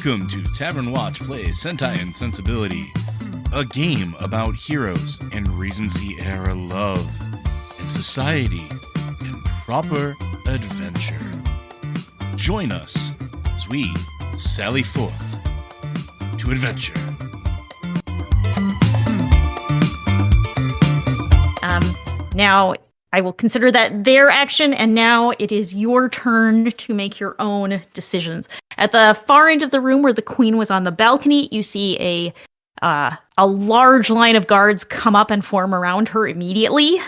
Welcome to Tavern Watch Plays Sentai and Sensibility, a game about heroes and Regency-era love, and society, and proper adventure. Join us as we sally forth to adventure. Now, I will consider that their action, and now it is your turn to make your own decisions. At the far end of the room where the queen was on the balcony, you see a large line of guards come up and form around her immediately.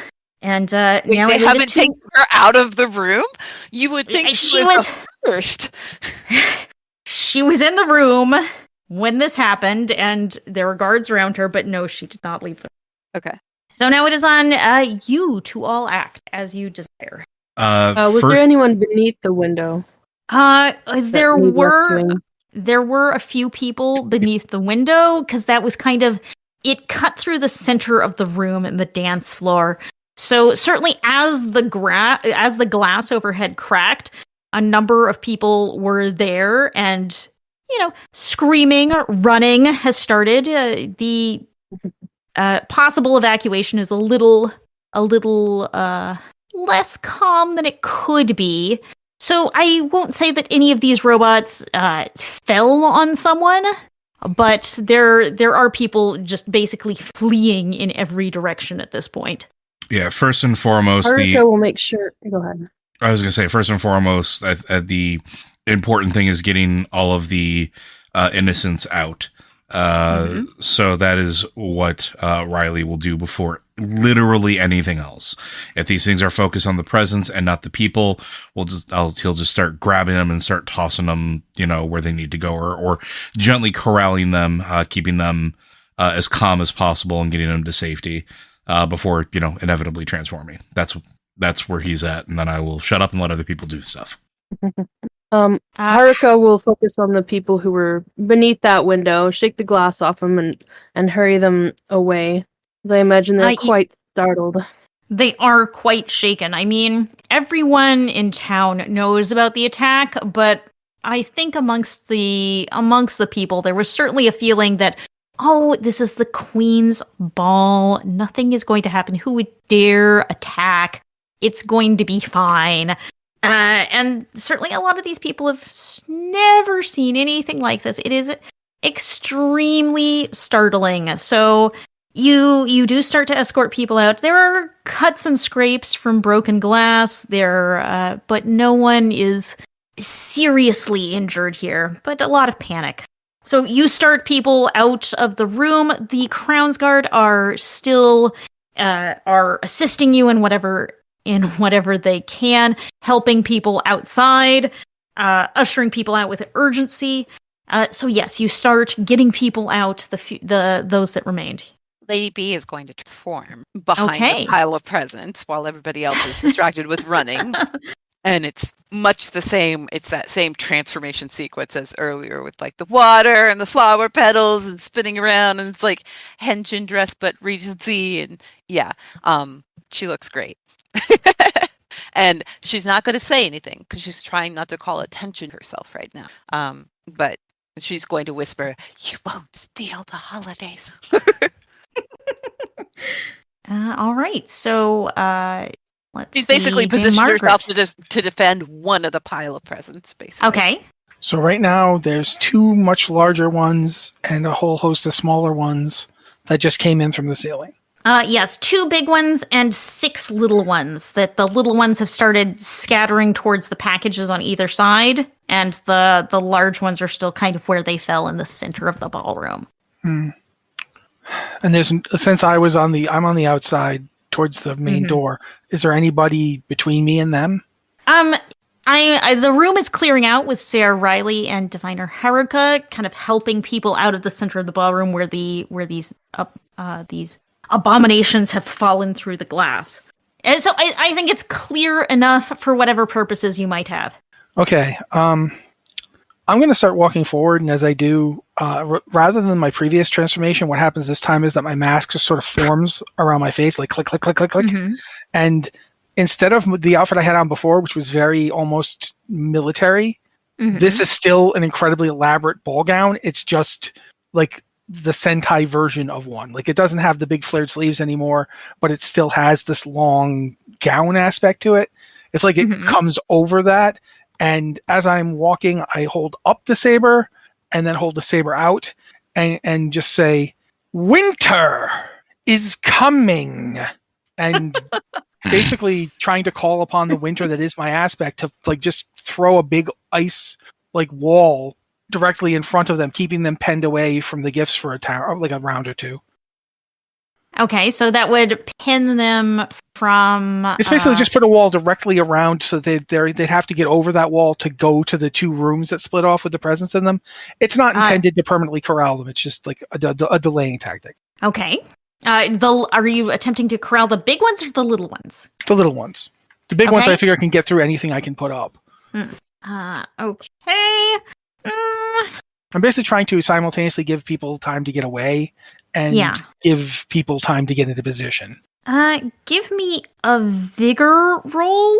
And now they haven't taken her out of the room? You would think she was first. She was in the room when this happened, and there were guards around her, but no, she did not leave the room. Okay. So now it is on you to all act as you desire. Was there anyone beneath the window? There were a few people beneath the window, because that was kind of, it cut through the center of the room and the dance floor. So certainly as the glass overhead cracked, a number of people were there, and, screaming, running has started. The possible evacuation is a little less calm than it could be. So I won't say that any of these robots fell on someone, but there are people just basically fleeing in every direction at this point. Yeah, first and foremost, Haruka will make sure. Go ahead. I was going to say, first and foremost, the important thing is getting all of the innocents out. So that is what Riley will do before literally anything else. If these things are focused on the presence and not the people, he'll just start grabbing them and start tossing them, where they need to go, or gently corralling them, keeping them as calm as possible and getting them to safety before, inevitably transforming. That's where he's at, and then I will shut up and let other people do stuff. Haruka will focus on the people who were beneath that window, shake the glass off them, and hurry them away. I imagine they're quite startled. They are quite shaken. I mean, everyone in town knows about the attack, but I think amongst the people, there was certainly a feeling that, this is the Queen's ball. Nothing is going to happen. Who would dare attack? It's going to be fine. And certainly a lot of these people have never seen anything like this. It is extremely startling. So you do start to escort people out. There are cuts and scrapes from broken glass there, but no one is seriously injured here, but a lot of panic. So you start people out of the room. The Crown's Guard are still are assisting you in whatever they can, helping people outside, ushering people out with urgency. So yes, you start getting people out, those that remained. Lady B is going to transform behind the pile of presents while everybody else is distracted with running. And it's much the same. It's that same transformation sequence as earlier with like the water and the flower petals and spinning around. And it's like henshin dress, but Regency. And yeah, she looks great. And she's not going to say anything because she's trying not to call attention to herself right now. But she's going to whisper, "You won't steal the holidays." All right. So she's basically positioned herself to defend one of the pile of presents, basically. Okay. So right now there's two much larger ones and a whole host of smaller ones that just came in from the ceiling. Yes, 2 big ones and 6 little ones. That the little ones have started scattering towards the packages on either side, and the large ones are still kind of where they fell in the center of the ballroom. And since I'm on the outside towards the main door. Is there anybody between me and them? The room is clearing out with Sarah Riley and Diviner Haruka, kind of helping people out of the center of the ballroom where these abominations have fallen through the glass. And so I think it's clear enough for whatever purposes you might have. Okay. I'm going to start walking forward, and as I do, rather than my previous transformation, what happens this time is that my mask just sort of forms around my face, like click, click, click, click, click. And instead of the outfit I had on before, which was very almost military, This is still an incredibly elaborate ball gown. It's just like the Sentai version of one. Like, it doesn't have the big flared sleeves anymore, but it still has this long gown aspect to it. It's like it comes over that. And as I'm walking, I hold up the saber and then hold the saber out and just say, "Winter is coming." And basically trying to call upon the winter that is my aspect to like just throw a big ice like wall directly in front of them, keeping them penned away from the gifts for like a round or two. Okay, so that would pin them from... It's basically just put a wall directly around, so they'd have to get over that wall to go to the two rooms that split off with the presents in them. It's not intended to permanently corral them. It's just like a delaying tactic. Okay. Are you attempting to corral the big ones or the little ones? The little ones. The big ones I figure I can get through anything I can put up. Okay. I'm basically trying to simultaneously give people time to get away and give people time to get into position. Give me a vigor roll,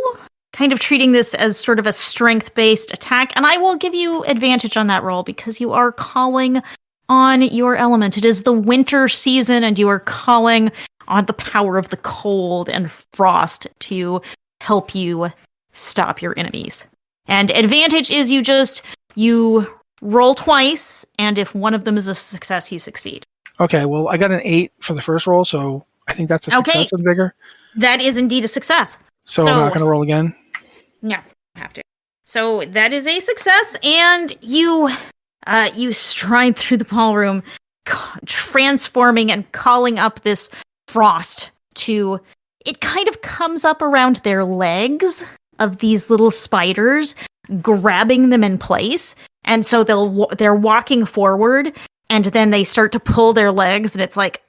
kind of treating this as sort of a strength-based attack, and I will give you advantage on that roll because you are calling on your element. It is the winter season, and you are calling on the power of the cold and frost to help you stop your enemies. And advantage is you roll twice, and if one of them is a success, you succeed. Okay, well, I got an 8 for the first roll, so I think that's a success in vigor. That is indeed a success. So I'm not going to roll again? No, you have to. So that is a success, and you stride through the ballroom, transforming and calling up this frost to... It kind of comes up around their legs of these little spiders, grabbing them in place. And so they're walking forward, and then they start to pull their legs, and it's like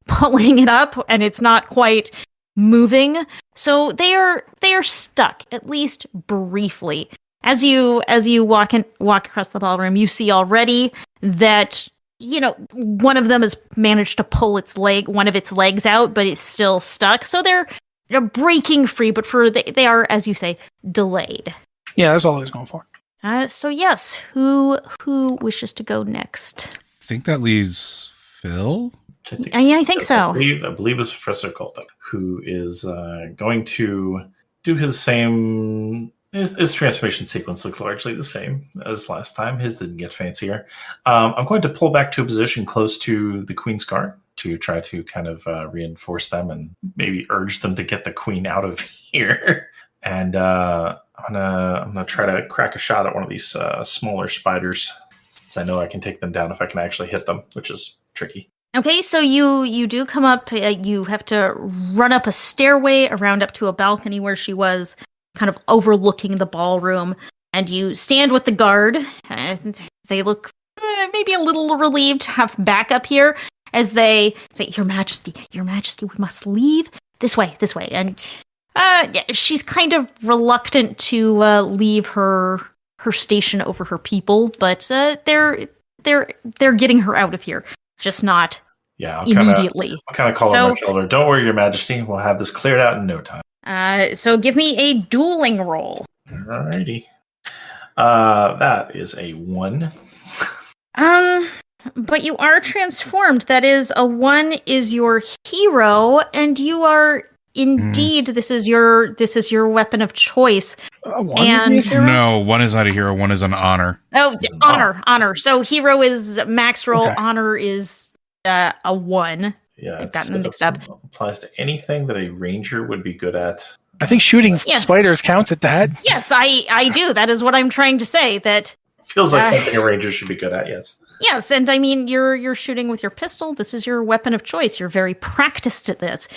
pulling it up, and it's not quite moving. So they are stuck, at least briefly. As you walk across the ballroom, you see already that one of them has managed to pull one of its legs out, but it's still stuck. So they're breaking free, but they are, as you say, delayed. Yeah, that's all I was going for. So yes, who wishes to go next? I think that leaves Phil. I think so. I believe it's Professor Culpepper, who is going to do his same. His transformation sequence looks largely the same as last time. His didn't get fancier. I'm going to pull back to a position close to the Queen's Guard to try to kind of reinforce them and maybe urge them to get the Queen out of here. And I'm gonna try to crack a shot at one of these smaller spiders, since I know I can take them down if I can actually hit them, which is tricky. Okay, so you do come up. You have to run up a stairway around up to a balcony where she was, kind of overlooking the ballroom, and you stand with the guard. They look maybe a little relieved to have backup here, as they say, Your Majesty, we must leave this way. And she's kind of reluctant to leave her station over her people, but they're getting her out of here, just not immediately. I'll kind of call on my shoulder. Don't worry, Your Majesty. We'll have this cleared out in no time. So give me a dueling roll. Alrighty. That is a 1. But you are transformed. That is, a 1 is your hero, and you are indeed. This is your weapon of choice. No, 1 is not a hero. 1 is an honor. Oh, honor. So hero is max roll. Okay. Honor is a 1. Yeah, I've gotten them mixed up. Applies to anything that a ranger would be good at. I think shooting spiders counts at that. Yes, I do. That is what I'm trying to say. That feels like something a ranger should be good at. Yes. Yes, and I mean you're shooting with your pistol. This is your weapon of choice. You're very practiced at this.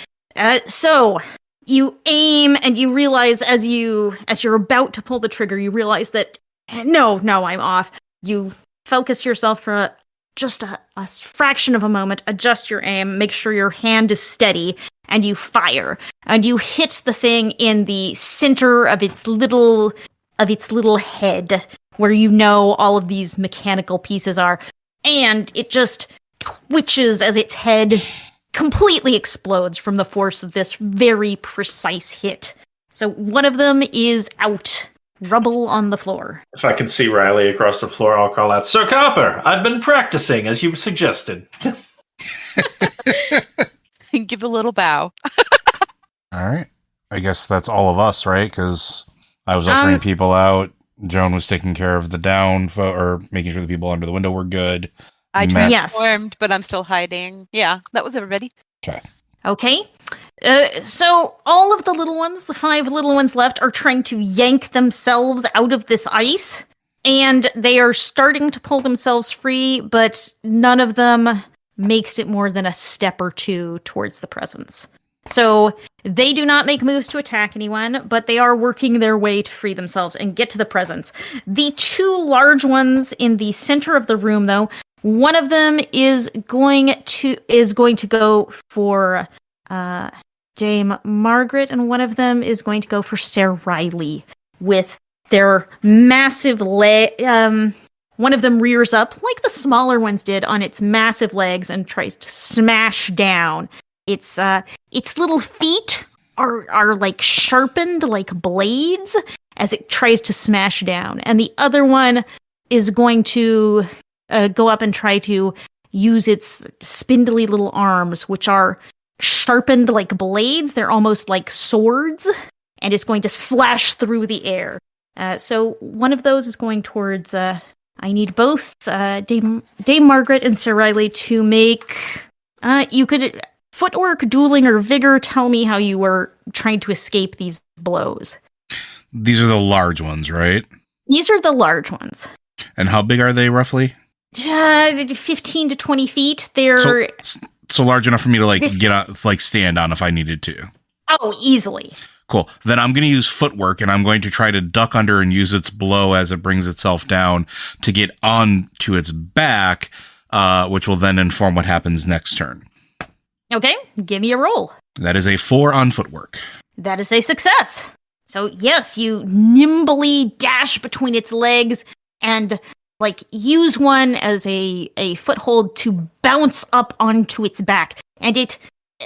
So you aim, and you realize as you're about to pull the trigger, you realize that no, I'm off. You focus yourself for just a fraction of a moment, adjust your aim, make sure your hand is steady, and you fire. And you hit the thing in the center of its little head, where all of these mechanical pieces are, and it just twitches as its head completely explodes from the force of this very precise hit. So one of them is out rubble on the floor. If I can see Riley across the floor, I'll call out, Sir Copper, I've been practicing as you suggested. Give a little bow. All right. I guess that's all of us, right? Because I was ushering people out. Joan was taking care of the down, or making sure the people under the window were good. I transformed, but I'm still hiding. Yeah, that was everybody. Okay. So all of the little ones, the 5 little ones left, are trying to yank themselves out of this ice. And they are starting to pull themselves free, but none of them makes it more than a step or 2 towards the presence. So they do not make moves to attack anyone, but they are working their way to free themselves and get to the presence. The 2 large ones in the center of the room, though, one of them is going to go for Dame Margaret, and one of them is going to go for Sir Riley with their massive leg. One of them rears up like the smaller ones did on its massive legs and tries to smash down. Its little feet are like sharpened like blades as it tries to smash down. And the other one is going to go up and try to use its spindly little arms, which are sharpened like blades. They're almost like swords, and it's going to slash through the air. So one of those is going towards... I need both Dame Margaret and Sir Riley to make... you could... Footwork, dueling, or vigor, tell me how you were trying to escape these blows. These are the large ones, right? These are the large ones. And how big are they, roughly? 15 to 20 feet. They're... So large enough for me to, get on, stand on if I needed to. Oh, easily. Cool. Then I'm going to use footwork, and I'm going to try to duck under and use its blow as it brings itself down to get onto its back, which will then inform what happens next turn. Okay, give me a roll. That is a 4 on footwork. That is a success. So yes, you nimbly dash between its legs and use one as a foothold to bounce up onto its back. And it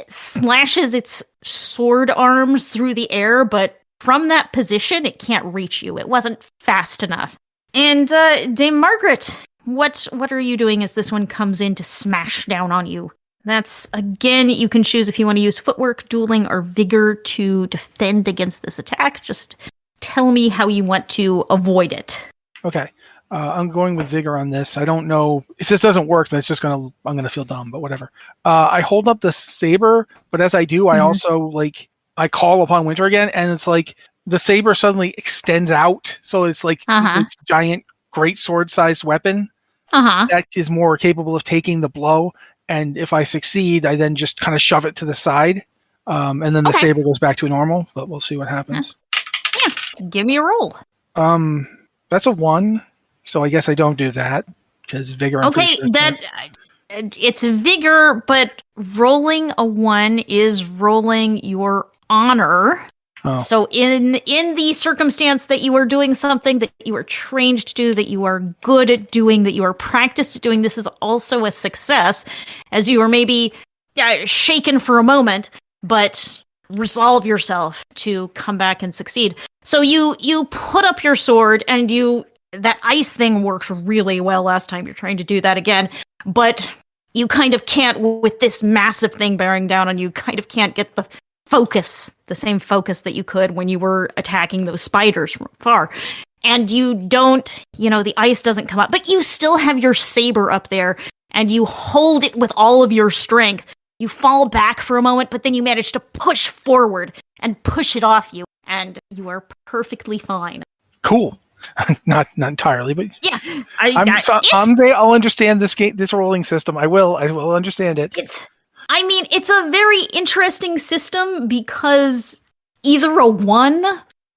slashes its sword arms through the air, but from that position, it can't reach you. It wasn't fast enough. And Dame Margaret, what are you doing as this one comes in to smash down on you? That's, again, you can choose if you want to use footwork, dueling, or vigor to defend against this attack. Just tell me how you want to avoid it. Okay. I'm going with vigor on this. I don't know if this doesn't work, then I'm gonna feel dumb, but whatever. I hold up the saber, but as I do, I also I call upon Winter again, and it's like the saber suddenly extends out, so it's like this giant, great sword-sized weapon that is more capable of taking the blow. And if I succeed, I then just kind of shove it to the side, and then the saber goes back to normal. But we'll see what happens. Yeah, give me a roll. That's a 1, so I guess I don't do that because vigor. It's vigor, but rolling a 1 is rolling your honor. Oh. So in the circumstance that you are doing something that you are trained to do, that you are good at doing, that you are practiced at doing, this is also a success, as you are maybe shaken for a moment, but resolve yourself to come back and succeed. So you put up your sword, and that ice thing worked really well last time. You're trying to do that again, but you kind of can't, with this massive thing bearing down on you, kind of can't get the same focus that you could when you were attacking those spiders from far. And you don't, the ice doesn't come up, but you still have your saber up there, and you hold it with all of your strength. You fall back for a moment, but then you manage to push forward and push it off you, and you are perfectly fine. Cool. Not entirely, but yeah. I'll understand this rolling system. I will understand it. It's a very interesting system because either a 1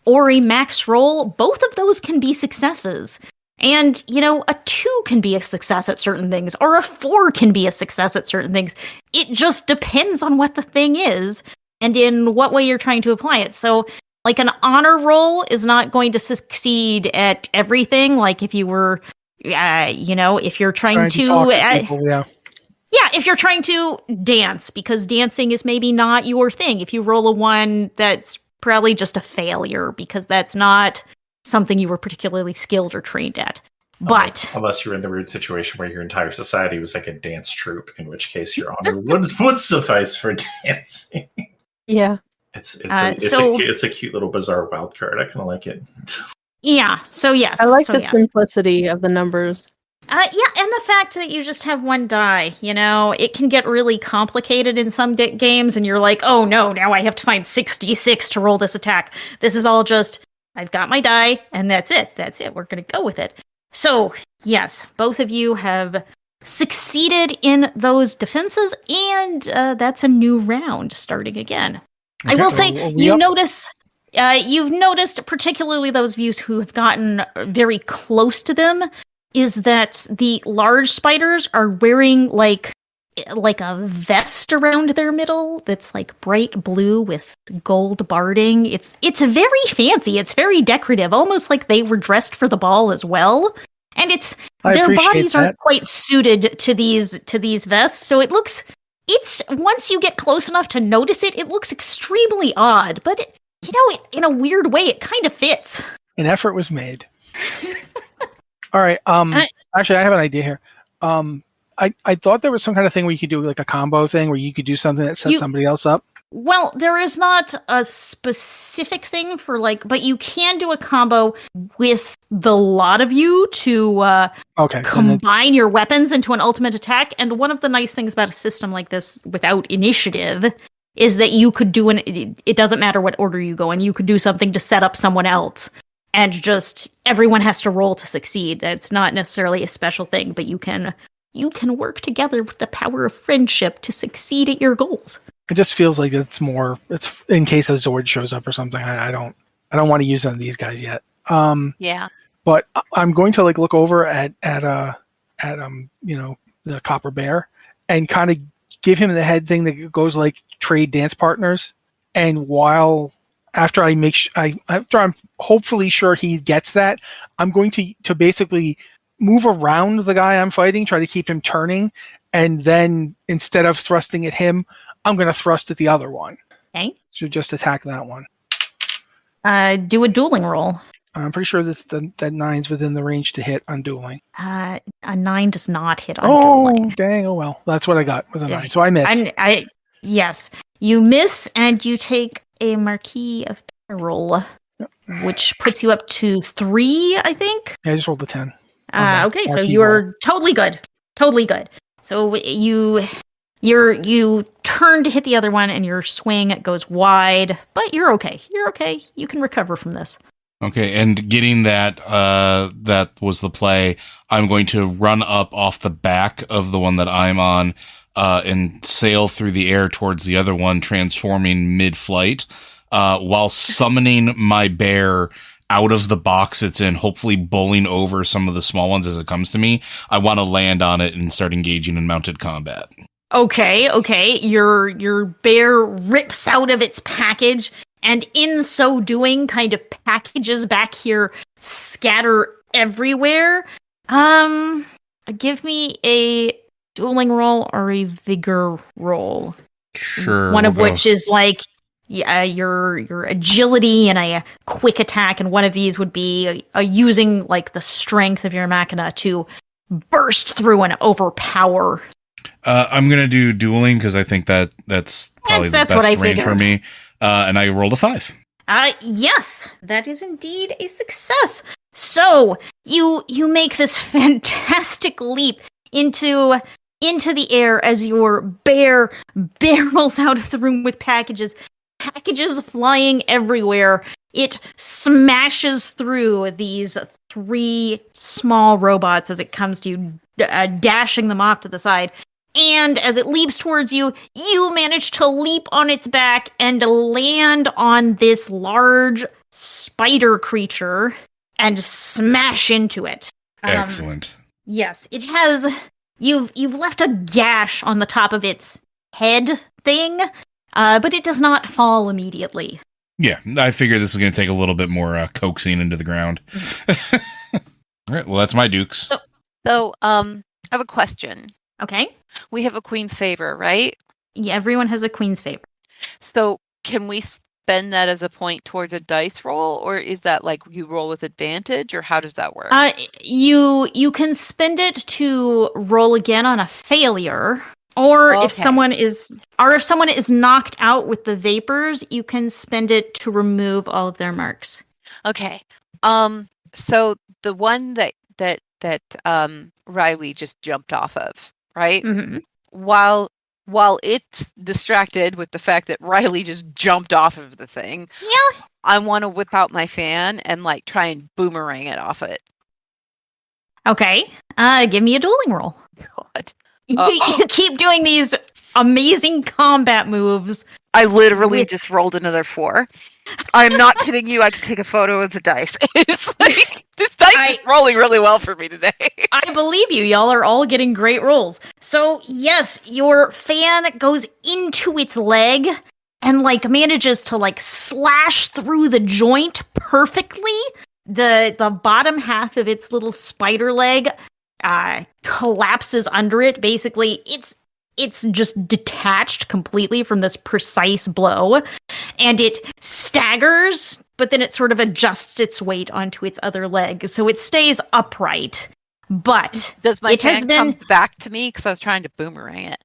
or a max roll, both of those can be successes. And, a 2 can be a success at certain things, or a 4 can be a success at certain things. It just depends on what the thing is and in what way you're trying to apply it. So, an honor roll is not going to succeed at everything. If you were, if you're trying to talk to people, yeah, if you're trying to dance, because dancing is maybe not your thing. If you roll a 1, that's probably just a failure, because that's not something you were particularly skilled or trained at. But unless you're in the weird situation where your entire society was like a dance troupe, in which case your honor would suffice for dancing. Yeah, it's a cute little bizarre wild card. I kind of like it. Yeah. So yes, I like the simplicity of the numbers. Yeah, and the fact that you just have one die, it can get really complicated in some games, and you're like, oh no, now I have to find 66 to roll this attack. This is all just, I've got my die, and that's it. We're going to go with it. So, yes, both of you have succeeded in those defenses, and that's a new round starting again. Okay. I will say, you've noticed, particularly those of you who have gotten very close to them, is that the large spiders are wearing like a vest around their middle that's like bright blue with gold barding. It's very fancy. It's very decorative, almost like they were dressed for the ball as well. And their bodies aren't quite suited to these vests, so it's once you get close enough to notice it, it looks extremely odd, but in a weird way, it kind of fits. An effort was made. All right. Actually, I have an idea here. I thought there was some kind of thing where you could do like a combo thing where you could do something that sets somebody else up. Well, there is not a specific thing for but you can do a combo with the lot of you to combine your weapons into an ultimate attack. And one of the nice things about a system like this without initiative is that you could do it doesn't matter what order you go in, you could do something to set up someone else. And just everyone has to roll to succeed. That's not necessarily a special thing, but you can work together with the power of friendship to succeed at your goals. It just feels like it's in case a Zord shows up or something. I don't want to use none of these guys yet. Yeah. But I'm going to look over at the Copper Bear and kind of give him the head thing that goes like trade dance partners. And after I'm hopefully sure he gets that, I'm going to basically move around the guy I'm fighting, try to keep him turning, and then instead of thrusting at him, I'm going to thrust at the other one. Okay. So just attack that one. Do a dueling roll. I'm pretty sure that 9's within the range to hit on dueling. A 9 does not hit on dueling. Oh, dang. Oh, well. That's what I got, was a 9. So I missed. Yes. You miss, and you take a Marquis of Peril, which puts you up to 3, I think. Yeah, I just rolled a 10. Okay, so you're totally good. Totally good. So you turn to hit the other one, and your swing goes wide, but you're okay. You're okay. You can recover from this. Okay, and getting that was the play. I'm going to run up off the back of the one that I'm on and sail through the air towards the other one, transforming mid-flight, while summoning my bear out of the box it's in, hopefully bowling over some of the small ones as it comes to me. I want to land on it and start engaging in mounted combat. Okay. Your bear rips out of its package, and in so doing, kind of packages back here scatter everywhere. Give me a dueling roll or a vigor roll. Sure. One of which is your agility and a quick attack, and one of these would be using the strength of your machina to burst through and overpower. I'm gonna do dueling because I think that's probably the best range for me. And I rolled a 5. Yes, that is indeed a success. So you make this fantastic leap into the air as your bear barrels out of the room with packages flying everywhere. It smashes through these 3 small robots as it comes to you, dashing them off to the side. And as it leaps towards you, you manage to leap on its back and land on this large spider creature and smash into it. Excellent. Yes, it has. You've left a gash on the top of its head thing, but it does not fall immediately. Yeah, I figure this is going to take a little bit more coaxing into the ground. All right, well, that's my dukes. So, I have a question. Okay. We have a queen's favor, right? Yeah, everyone has a queen's favor. So, can we spend that as a point towards a dice roll, or is that like you roll with advantage, or how does that work? You can spend it to roll again on a failure, or if someone is knocked out with the vapors, you can spend it to remove all of their marks. Okay. So the one that Riley just jumped off of, right? Mm-hmm. While it's distracted with the fact that Riley just jumped off of the thing, yeah, I want to whip out my fan and like try and boomerang it off it. Okay. Give me a dueling roll. God. You keep doing these amazing combat moves. I literally just rolled another 4. I'm not kidding you. I can take a photo of the dice. It's like, this dice is rolling really well for me today. I believe you. Y'all are all getting great rolls. So, yes, your fan goes into its leg and, like, manages to, like, slash through the joint perfectly. The bottom half of its little spider leg collapses under it. Basically, it's just detached completely from this precise blow, and it staggers, but then it sort of adjusts its weight onto its other leg, so it stays upright. But does my hand come back to me because I was trying to boomerang it?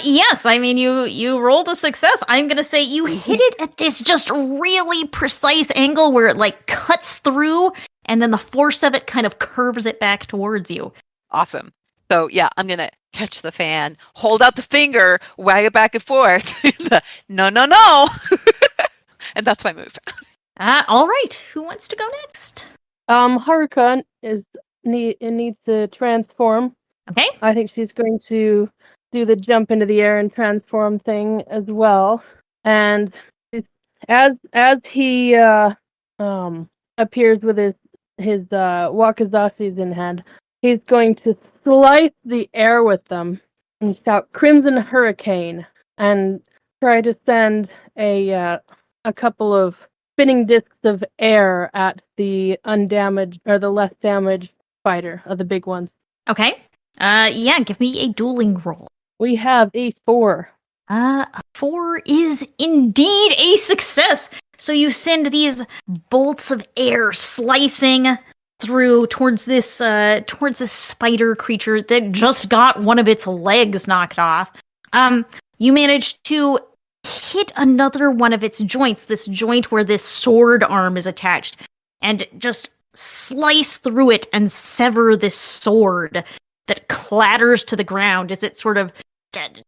Yes, I mean you rolled a success. I'm gonna say you hit it at this just really precise angle where it like cuts through, and then the force of it kind of curves it back towards you. Awesome. So yeah, I'm gonna catch the fan, hold out the finger, wag it back and forth. No. And that's my move. All right. Who wants to go next? Haruka needs to transform. Okay. I think she's going to do the jump into the air and transform thing as well. And as he appears with his wakazashis in hand, he's going to slice the air with them and shout "Crimson Hurricane" and try to send a couple of spinning discs of air at the undamaged or the less damaged spider of the big ones. Okay. Yeah, give me a dueling roll. We have a 4. A 4 is indeed a success. So you send these bolts of air slicing through towards this spider creature that just got one of its legs knocked off. You managed to hit another one of its joints, this joint where this sword arm is attached, and just slice through it and sever this sword that clatters to the ground as it sort of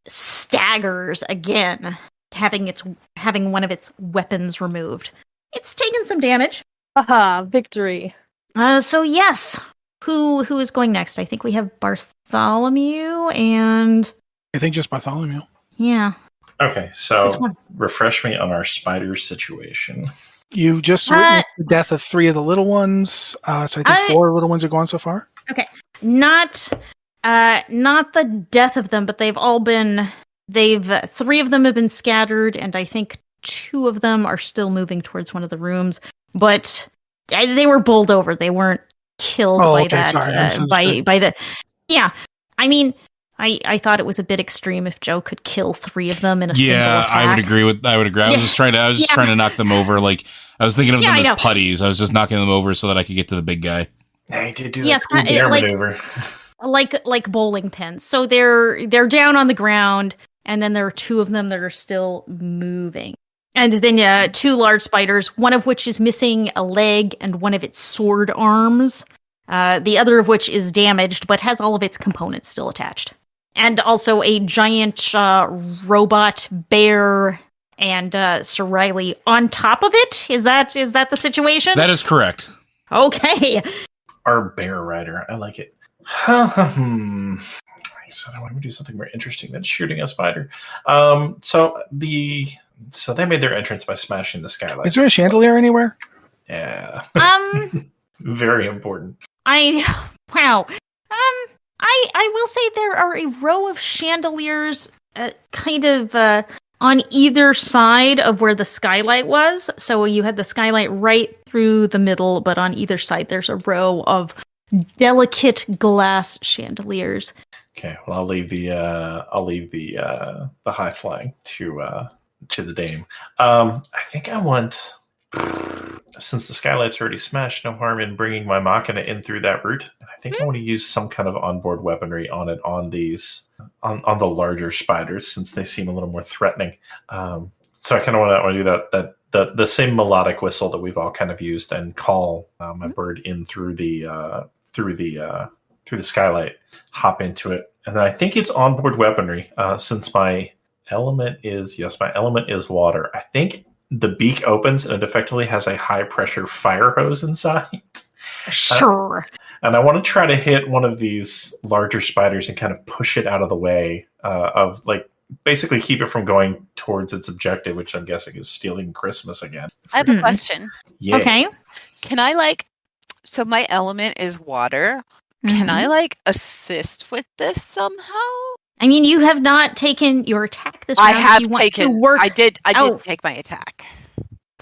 staggers again, having one of its weapons removed. It's taken some damage. Haha, victory. So yes, who is going next? I think we have Bartholomew and I think just Bartholomew. Yeah. Okay, so refresh me on our spider situation. You just witnessed the death of 3 of the little ones. So I think 4 little ones are gone so far. Okay, not the death of them, but they've 3 of them have been scattered, and I think 2 of them are still moving towards one of the rooms. But they were bowled over. They weren't killed by that. Yeah, I mean, I thought it was a bit extreme if Joe could kill 3 of them in a single attack. I would agree. I was just trying to knock them over. Like I was thinking of them as putties. I was just knocking them over so that I could get to the big guy. I did do that air maneuver. Like bowling pins. So they're down on the ground, and then there are 2 of them that are still moving. And then 2 large spiders, one of which is missing a leg and one of its sword arms. The other of which is damaged, but has all of its components still attached. And also a giant robot bear and Sir Riley on top of it. Is that the situation? That is correct. Okay. Our bear rider. I like it. I said I want to do something more interesting than shooting a spider. So they made their entrance by smashing the skylight. Is there a chandelier anywhere? Yeah. Very important. Wow. I will say there are a row of chandeliers kind of on either side of where the skylight was. So you had the skylight right through the middle, but on either side there's a row of delicate glass chandeliers. Okay, well I'll leave the high flying to the dame. I think I want, since the skylight's already smashed, no harm in bringing my machina in through that route. I think I want to use some kind of onboard weaponry on it, on these, on the larger spiders, since they seem a little more threatening. So I kind of want to do that the same melodic whistle that we've all kind of used, and call my bird in through the skylight, hop into it, and then I think it's onboard weaponry. Since my element is water, I think the beak opens and it effectively has a high pressure fire hose inside. Sure. And I want to try to hit one of these larger spiders and kind of push it out of the way, of like basically keep it from going towards its objective, which I'm guessing is stealing Christmas again. I have a question. Yes. Okay. Can I so my element is water. Can I assist with this somehow? I mean, you have not taken your attack this round. I have taken. I did take my attack.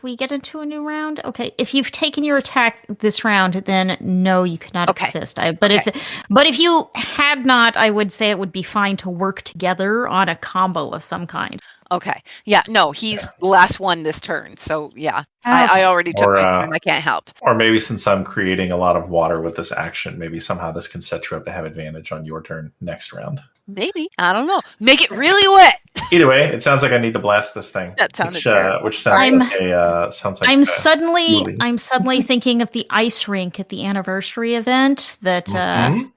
We get into a new round? Okay. If you've taken your attack this round, then no, you cannot assist. But if you had not, I would say it would be fine to work together on a combo of some kind. Okay. Yeah. No, he's the last one this turn. So yeah, I already took my turn. I can't help. Or maybe since I'm creating a lot of water with this action, maybe somehow this can set you up to have advantage on your turn next round. Maybe. I don't know. Make it really wet. Either way, it sounds like I need to blast this thing. That sounded which sounds like I'm suddenly thinking of the ice rink at the anniversary event that the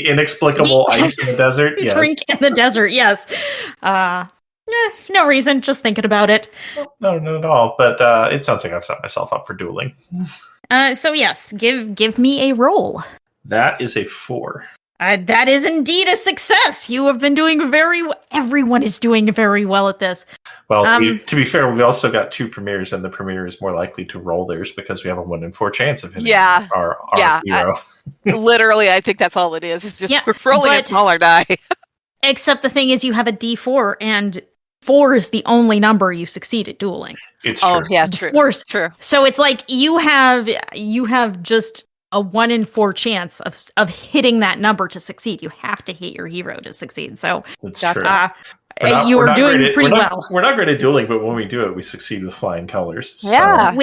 inexplicable ice in the desert. Ice rink in the desert, yes. No reason, just thinking about it. No, not at all. But it sounds like I've set myself up for dueling. So yes, give me a roll. That is a 4. That is indeed a success. You have been doing very well. Everyone is doing very well at this. Well, to be fair, we also got 2 premiers, and the premier is more likely to roll theirs because we have a 1 in 4 chance of hitting our hero. Literally, I think that's all it is. It's just we're rolling a smaller die. Except the thing is, you have a D4, and 4 is the only number you succeed at dueling. It's true. Oh, yeah, true. True. So it's like you have just a 1 in 4 chance of hitting that number to succeed. You have to hit your hero to succeed. So that's true. You are doing pretty well. We're not great at dueling, but when we do it, we succeed with flying colors. So.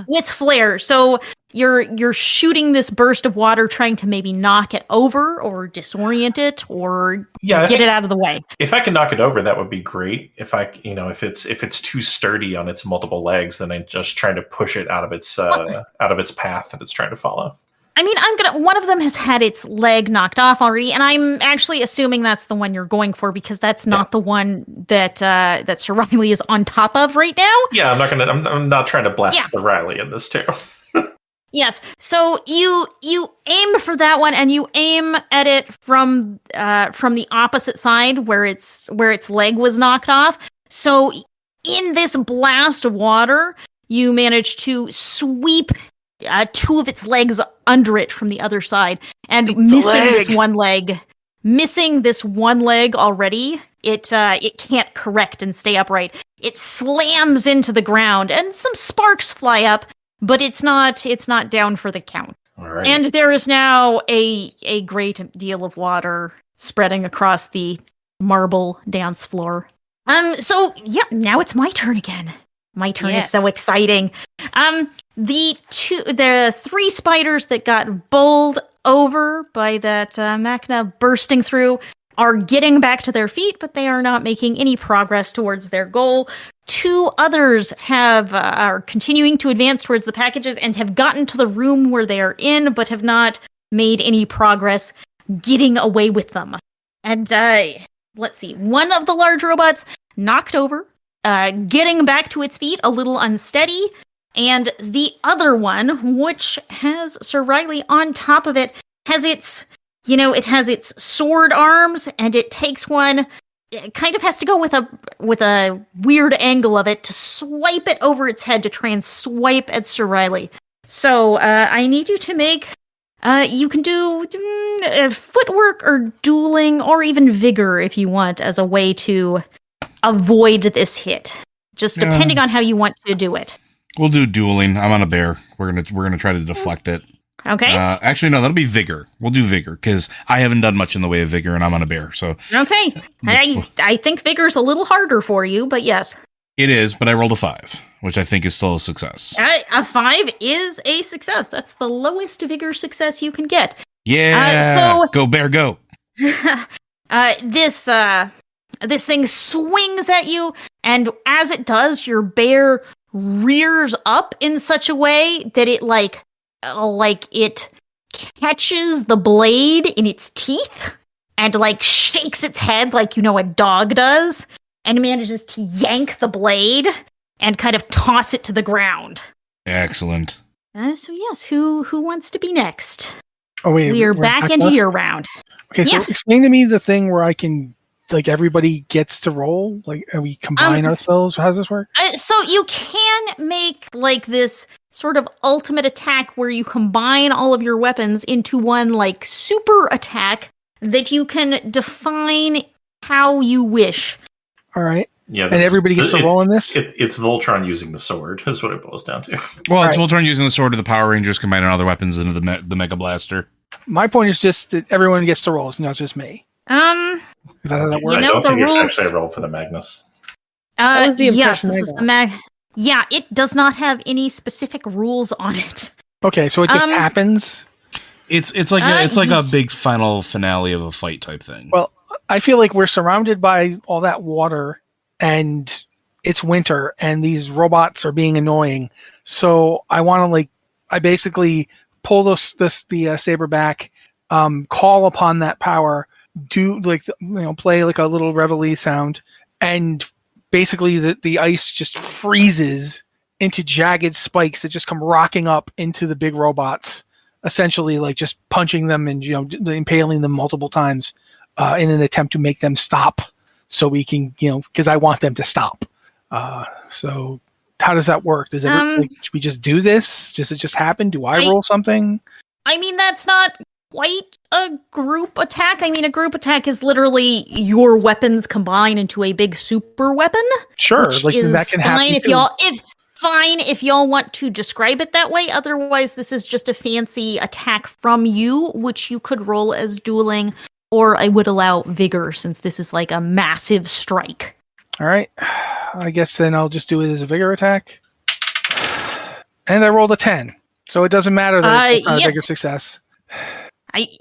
With flair. So you're shooting this burst of water, trying to maybe knock it over or disorient it or get it out of the way. If I can knock it over, that would be great. If it's too sturdy on its multiple legs, then I'm just trying to push it out of its path that it's trying to follow. I mean, one of them has had its leg knocked off already, and I'm actually assuming that's the one you're going for because that's not the one that Sir Riley is on top of right now. Yeah, I'm not trying to blast the Riley in this too. Yes. So you aim for that one, and you aim at it from the opposite side where its leg was knocked off. So in this blast of water, you manage to sweep 2 of its legs under it from the other side, and missing this one leg already, it can't correct and stay upright. It slams into the ground, and some sparks fly up, but it's not down for the count. All right. And there is now a great deal of water spreading across the marble dance floor. So yeah, now it's my turn again. My turn is so exciting. The 3 spiders that got bowled over by that machina bursting through are getting back to their feet, but they are not making any progress towards their goal. 2 others are continuing to advance towards the packages and have gotten to the room where they are in, but have not made any progress getting away with them. And let's see, one of the large robots knocked over, getting back to its feet, a little unsteady, and the other one, which has Sir Riley on top of it, has its sword arms, and it takes one. It kind of has to go with a weird angle of it to swipe it over its head to try and swipe at Sir Riley. So I need you to make. You can do footwork or dueling or even vigor if you want as a way to avoid this hit. Just depending on how you want to do it. We'll do dueling. I'm on a bear. We're gonna try to deflect it. Okay. Actually, no, that'll be vigor. We'll do vigor because I haven't done much in the way of vigor, and I'm on a bear. So okay, I think vigor's a little harder for you, but yes, it is. But I rolled a 5, which I think is still a success. A 5 is a success. That's the lowest vigor success you can get. Yeah. So go bear, go. This thing swings at you, and as it does, your bear rears up in such a way that it like it catches the blade in its teeth and like shakes its head like a dog does, and manages to yank the blade and kind of toss it to the ground. Excellent. So yes, who wants to be next? Oh wait, we're back into your round. Okay, so explain to me the thing where I can, like, everybody gets to roll. Like, are we combine ourselves? How does this work? So you can make like this sort of ultimate attack where you combine all of your weapons into one like super attack that you can define how you wish. All right. Yeah, and everybody gets to roll in this? It's Voltron using the sword, is what it boils down to. Well, it's Voltron using the sword of the Power Rangers combining other weapons into the Mega Blaster. My point is just that everyone gets to roll, it's not just me. Is that how that works? I don't think it's actually a roll for the Magnus. That was the impression this is the Yeah, it does not have any specific rules on it. Okay, so it just happens? It's like a big final finale of a fight type thing. Well, I feel like we're surrounded by all that water, and it's winter, and these robots are being annoying. So I want to I basically pull the saber back, call upon that power, do play like a little reveille sound, and basically the ice just freezes into jagged spikes that just come rocking up into the big robots, essentially like just punching them and impaling them multiple times in an attempt to make them stop, so we can because I want them to stop. So how does that work? Does should we just do this? Does it just happen? Do I roll something? I mean, that's not quite a group attack. I mean, a group attack is literally your weapons combine into a big super weapon. Sure, that can happen if y'all want to describe it that way. Otherwise, this is just a fancy attack from you, which you could roll as dueling, or I would allow vigor since this is like a massive strike. All right, I guess then I'll just do it as a vigor attack. And I rolled a 10, so it doesn't matter that it's not a vigor success. That's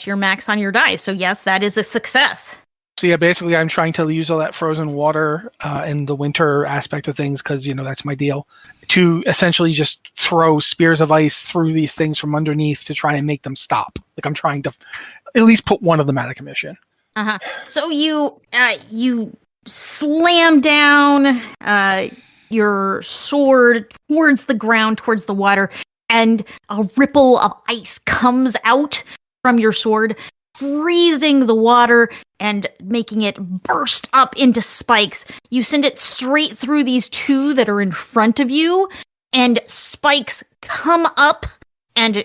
your max on your die. So yes, that is a success. So yeah, basically I'm trying to use all that frozen water and the winter aspect of things, because that's my deal, to essentially just throw spears of ice through these things from underneath to try and make them stop. Like I'm trying to at least put one of them out of commission. So you slam down your sword towards the ground, towards the water, and a ripple of ice comes out from your sword, freezing the water and making it burst up into spikes. You send it straight through these two that are in front of you, and spikes come up and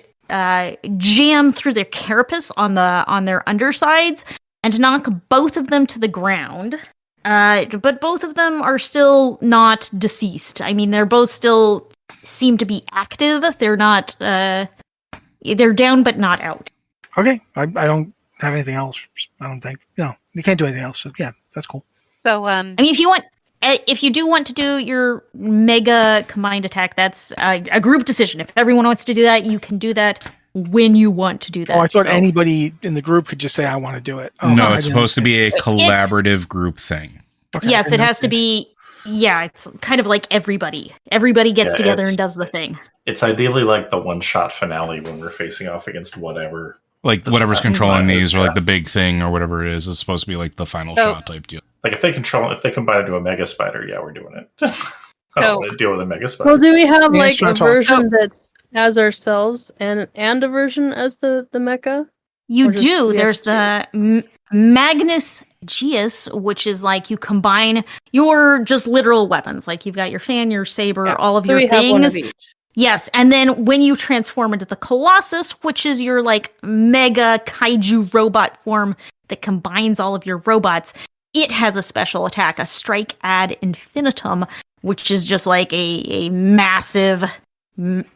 jam through their carapace on their undersides and knock both of them to the ground. But both of them are still not deceased. I mean, they're both still seem to be active. They're not. They're down, but not out. Okay, I don't have anything else. I don't think. You can't do anything else. So yeah, that's cool. So I mean, if you do want to do your mega combined attack, that's a group decision. If everyone wants to do that, you can do that when you want to do that. Oh, I thought anybody in the group could just say, I want to do it. Oh, no, it's supposed to be a collaborative group thing. Okay, yes, it has to be. Yeah, it's kind of like everybody. Everybody gets together and does the thing. It's ideally like the one-shot finale when we're facing off against whatever. Like whatever's controlling these, or like the big thing, or whatever it is. It's supposed to be like the final shot type deal. Like if they combine it to a mega spider, yeah, we're doing it. I don't want to deal with a mega spider. Well, do we have like a version that's as ourselves and a version as the mecha? You do. There's the Magnus Geus, which is like you combine your just literal weapons. Like you've got your fan, your saber, all of your things. Have one of each. Yes, and then when you transform into the Colossus, which is your like mega kaiju robot form that combines all of your robots, it has a special attack, a strike ad infinitum, which is just like a massive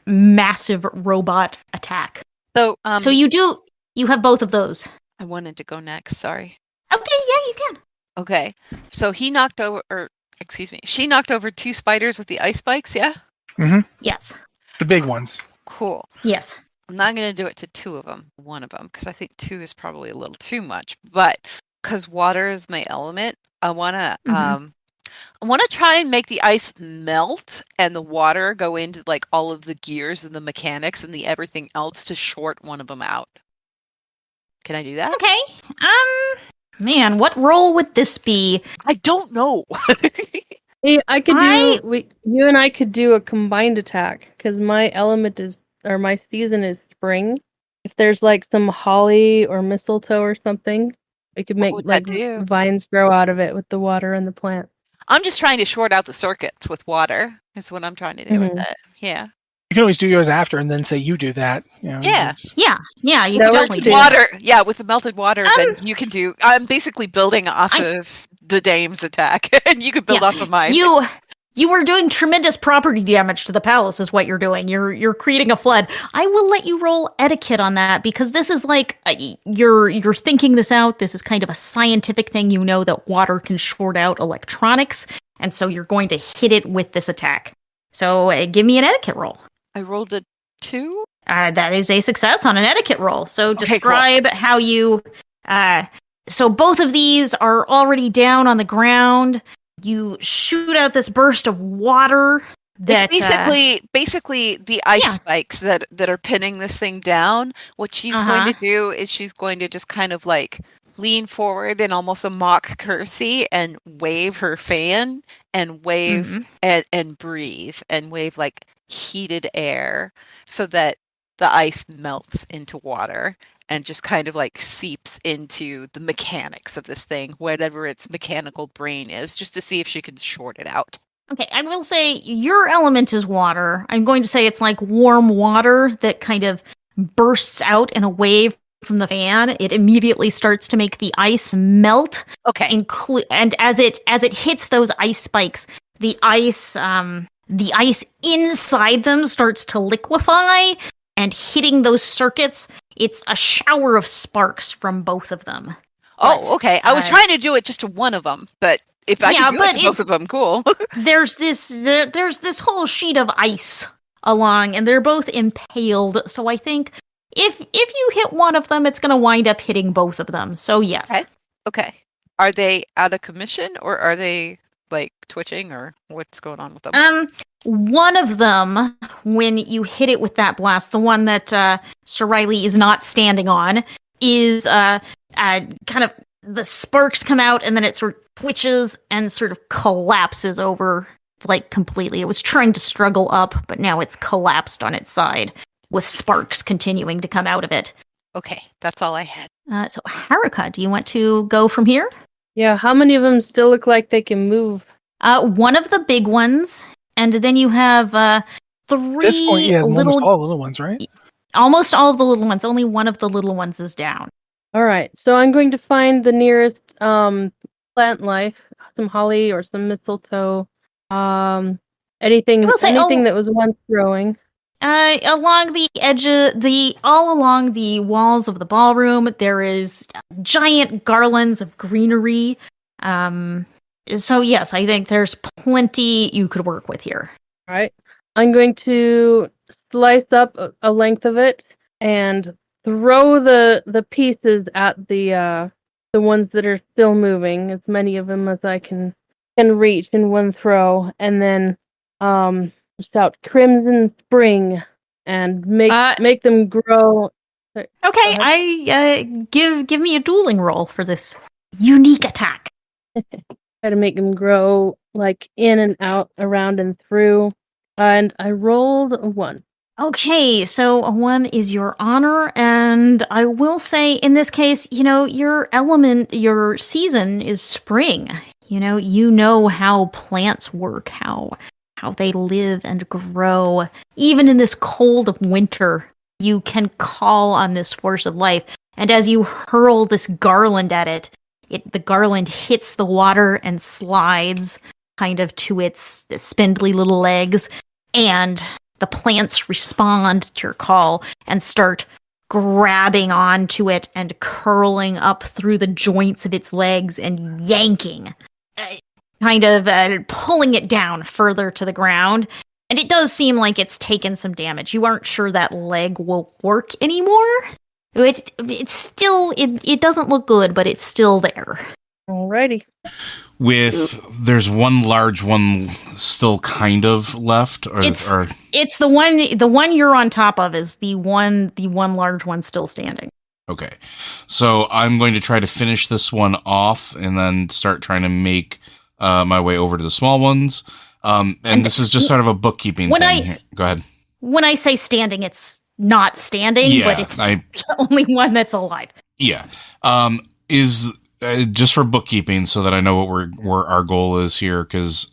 massive robot attack. So, you have both of those. I wanted to go next. Sorry. Okay, yeah, you can. Okay, so she knocked over 2 spiders with the ice spikes. Yeah. Mm-hmm. Yes. The big ones. Cool. Yes. I'm not going to do it to 2 of them, 1 of them, because I think 2 is probably a little too much. But because water is my element, I want to try and make the ice melt and the water go into like all of the gears and the mechanics and the everything else to short one of them out. Can I do that? Okay. Man, what role would this be? I don't know. Hey, you and I could do a combined attack because my my season is spring. If there's like some holly or mistletoe or something, we could make like vines grow out of it with the water and the plant. I'm just trying to short out the circuits with water. Is what I'm trying to do with it. Yeah. You can always do yours after and then say you do that. You know, Yeah. Yeah. You That can works definitely too. do Water. Yeah, with the melted water, then you can do. I'm basically building off of the dame's attack, and you could build off of mine. You are doing tremendous property damage to the palace, is what you're doing. You're creating a flood. I will let you roll etiquette on that because this is like you're thinking this out. This is kind of a scientific thing. You know that water can short out electronics, and so you're going to hit it with this attack. So give me an etiquette roll. I rolled a 2. That is a success on an etiquette roll. So Okay, describe how you. So both of these are already down on the ground. You shoot out this burst of water that It's basically the ice spikes that are pinning this thing down. What she's going to do is she's going to just kind of like lean forward in almost a mock curtsy and wave her fan and wave and breathe and wave like heated air so that the ice melts into water and just kind of like seeps into the mechanics of this thing, whatever its mechanical brain is, just to see if she can short it out. Okay, I will say your element is water. I'm going to say it's like warm water that kind of bursts out in a wave from the fan. It immediately starts to make the ice melt. Okay. And as it hits those ice spikes, the ice inside them starts to liquefy, and hitting those circuits, it's a shower of sparks from both of them. Oh, okay. I was trying to do it just to one of them, but if I can do it to both of them, cool. there's this whole sheet of ice along, and they're both impaled. So I think if you hit one of them, it's going to wind up hitting both of them. So yes. Okay. Are they out of commission, or are they like twitching, or what's going on with them? One of them, when you hit it with that blast, the one that Sir Riley is not standing on, is kind of the sparks come out, and then it sort of twitches and sort of collapses over like completely. It was trying to struggle up, but now it's collapsed on its side with sparks continuing to come out of it. Okay, that's all I had. So Haruka, do you want to go from here? Yeah, how many of them still look like they can move? One of the big ones, and then you have 3 At this point, almost all the little ones, right? Almost all of the little ones. Only one of the little ones is down. All right, so I'm going to find the nearest plant life, some holly or some mistletoe, anything that was once growing. Along the edge of all along the walls of the ballroom, there is giant garlands of greenery. So yes, I think there's plenty you could work with here. All right, I'm going to slice up a length of it and throw the pieces at the ones that are still moving, as many of them as I can reach in one throw, and then shout "Crimson Spring" and make them grow. Okay, I give me a dueling roll for this unique attack. Try to make them grow like in and out, around and through, and I rolled a 1. Okay, so a 1 is your honor, and I will say in this case, your element, your season is spring. You know how plants work, how they live and grow. Even in this cold of winter, you can call on this force of life. And as you hurl this garland at it, the garland hits the water and slides kind of to its spindly little legs. And the plants respond to your call and start grabbing onto it and curling up through the joints of its legs and yanking, pulling it down further to the ground. And it does seem like it's taken some damage. You aren't sure that leg will work anymore. It's still, it doesn't look good, but it's still there. Alrighty. There's one large one still kind of left, it's the one you're on top of is the one large one still standing. Okay, so I'm going to try to finish this one off and then start trying to make my way over to the small ones. And this is just sort of a bookkeeping thing here. Go ahead. When I say standing, it's not standing, but it's the only one that's alive. Yeah. Is just for bookkeeping so that I know what our goal is here, because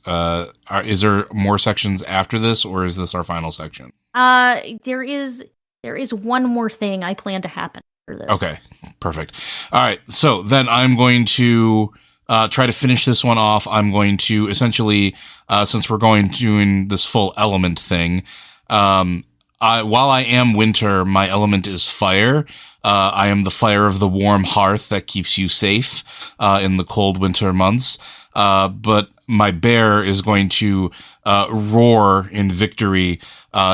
is there more sections after this, or is this our final section? There is one more thing I plan to happen for this. Okay, perfect. All right, so then I'm going to try to finish this one off. I'm going to essentially, since we're doing this full element thing, while I am winter, my element is fire. I am the fire of the warm hearth that keeps you safe in the cold winter months. But my bear is going to roar in victory,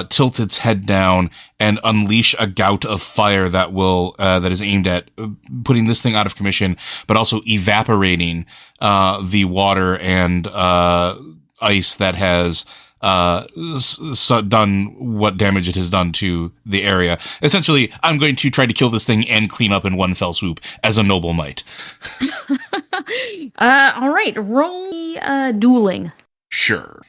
tilt its head down, and unleash a gout of fire that is aimed at putting this thing out of commission, but also evaporating the water and ice that has done what damage it has done to the area. Essentially, I'm going to try to kill this thing and clean up in one fell swoop, as a noble might. All right, roll dueling. Sure.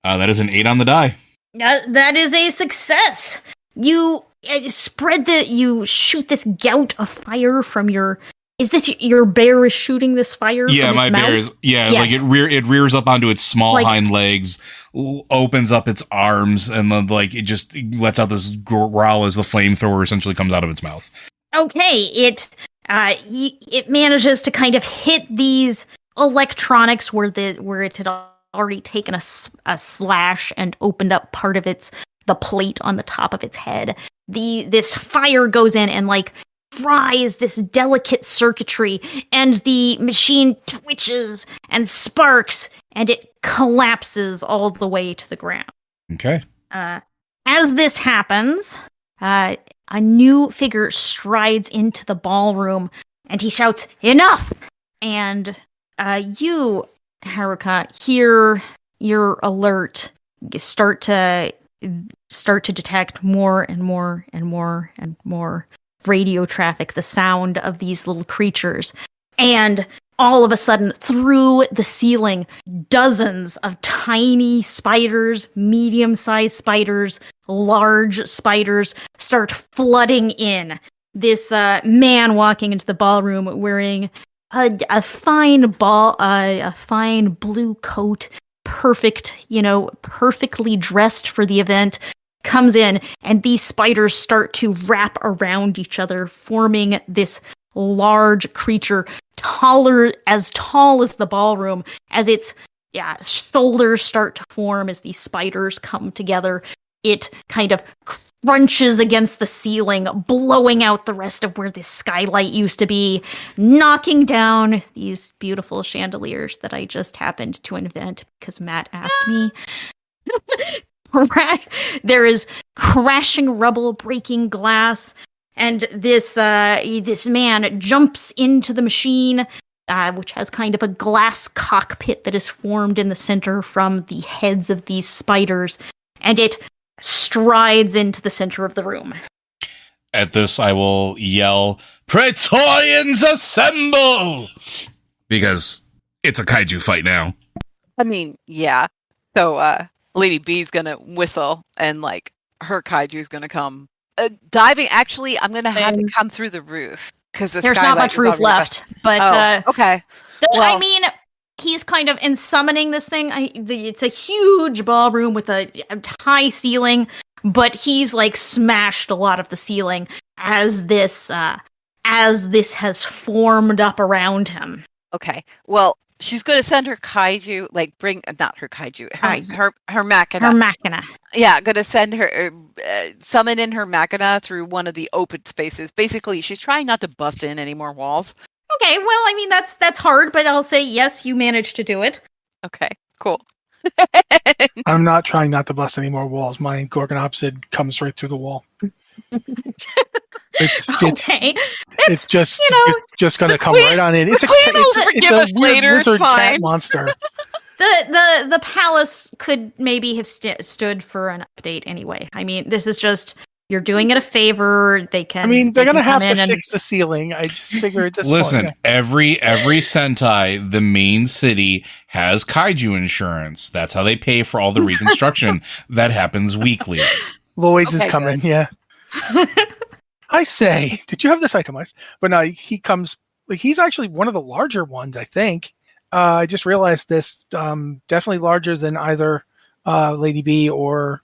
That is an 8 on the die. That is a success. You you shoot this gout of fire from your. Is this your bear is shooting this fire? Yeah, from my its bear mouth? is. Yeah, yes. Like it rears up onto its small hind legs, opens up its arms, and then it just lets out this growl as the flamethrower essentially comes out of its mouth. Okay, it manages to kind of hit these electronics where it had already taken a slash and opened up part of the plate on the top of its head. This fire goes in and fries this delicate circuitry, and the machine twitches and sparks, and it collapses all the way to the ground. Okay. As this happens, a new figure strides into the ballroom, and he shouts, "Enough!" And you, Haruka, hear your alert start to detect more and more and more and more radio traffic, the sound of these little creatures. And all of a sudden, through the ceiling, dozens of tiny spiders, medium-sized spiders, large spiders start flooding in. This man walking into the ballroom wearing a fine blue coat, perfectly dressed for the event, comes in, and these spiders start to wrap around each other, forming this large creature, as tall as the ballroom, as its shoulders start to form as these spiders come together. It kind of crunches against the ceiling, blowing out the rest of where this skylight used to be, knocking down these beautiful chandeliers that I just happened to invent because Matt asked me. There is crashing rubble, breaking glass, and this man jumps into the machine, which has kind of a glass cockpit that is formed in the center from the heads of these spiders, and it strides into the center of the room. At this, I will yell, "Praetorians assemble!" Because it's a kaiju fight now. I mean, yeah. So, Lady B's gonna whistle, and her kaiju's gonna come diving. Actually, I'm gonna have it come through the roof because there's not much roof left. But okay. I mean, he's kind of in summoning this thing. It's a huge ballroom with a high ceiling, but he's smashed a lot of the ceiling as this has formed up around him. Okay. Well, She's going to send her kaiju, like not her kaiju, her machina. Her machina. Yeah, going to send her, summon in her machina through one of the open spaces. Basically, she's trying not to bust in any more walls. Okay, well, I mean, that's hard, but I'll say yes, you managed to do it. Okay, cool. I'm not trying not to bust any more walls. My Gorgonopsid comes right through the wall. It's just going to come right on in. It's a weird lizard cat monster. The palace could maybe have stood for an update anyway. I mean, this is just, you're doing it a favor. They can. I mean, they're going to have to fix the ceiling. I just figure it's listen. Every Sentai, the main city has kaiju insurance. That's how they pay for all the reconstruction that happens weekly. Lloyd's is coming. Good. Yeah. I say, did you have this itemized? But no, he comes. Like, he's actually one of the larger ones, I think. I just realized this. Definitely larger than either Lady B or.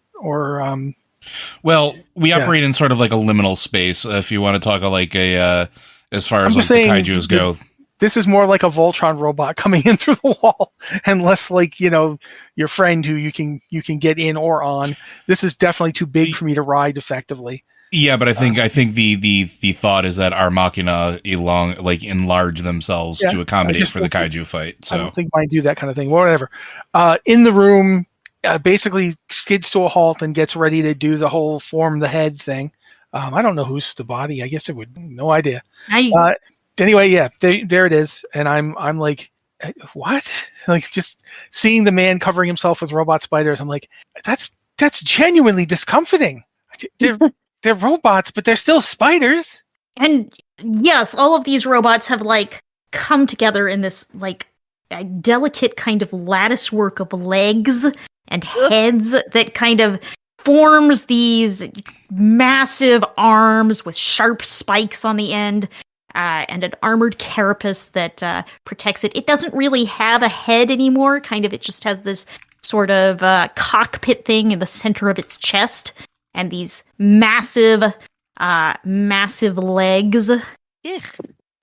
Well, we operate in sort of like a liminal space. If you want to talk like as far as like the kaijus go, this is more like a Voltron robot coming in through the wall, and less like your friend who you can get in or on. This is definitely too big for me to ride effectively. Yeah, but I think the thought is that our machina enlarge themselves to accommodate for the kaiju fight. So I don't think mine do that kind of thing. Whatever. In the room, basically skids to a halt and gets ready to do the whole form the head thing. I don't know who's the body. I guess it would. No idea. Anyway, yeah, there it is, and I'm like, what? Like, just seeing the man covering himself with robot spiders. I'm like, that's genuinely discomforting. They're robots, but they're still spiders. And yes, all of these robots have like come together in this like a delicate kind of lattice work of legs and heads that kind of forms these massive arms with sharp spikes on the end, and an armored carapace that protects it. It doesn't really have a head anymore. Kind of, it just has this sort of cockpit thing in the center of its chest. And these massive legs. Ugh.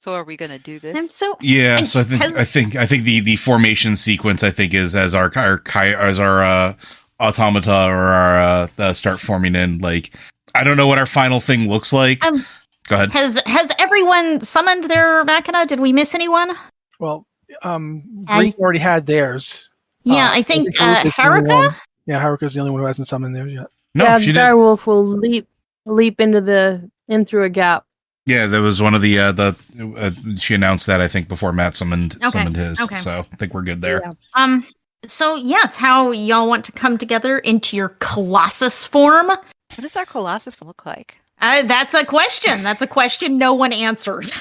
So are we gonna do this? So I think the formation sequence is as our automata or our start forming in. Like, I don't know what our final thing looks like. Go ahead. Has everyone summoned their machina? Did we miss anyone? Well, Reed already had theirs. Yeah, I think Haruka. Yeah, Haruka's the only one who hasn't summoned theirs yet. No, she didn't. Direwolf will leap in through a gap. Yeah, there was one of the she announced that, I think, before Matt summoned his. Okay. So I think we're good there. Yeah. So yes, how y'all want to come together into your Colossus form? What does our Colossus look like? That's a question. That's a question no one answered.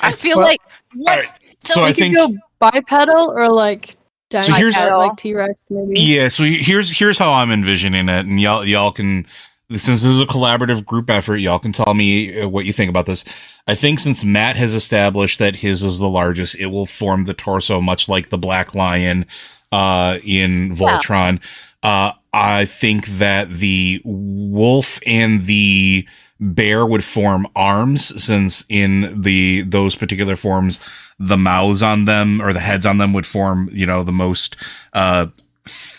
I feel like what? Right. So I think go bipedal or like. So here's like T-Rex maybe. Yeah, so here's how I'm envisioning it, and y'all can, since this is a collaborative group effort, y'all can tell me what you think about this. I think since Matt has established that his is the largest, it will form the torso much like the Black Lion in Voltron. Yeah. I think that the wolf and the bear would form arms, since in those particular forms, the mouths on them or the heads on them would form, the most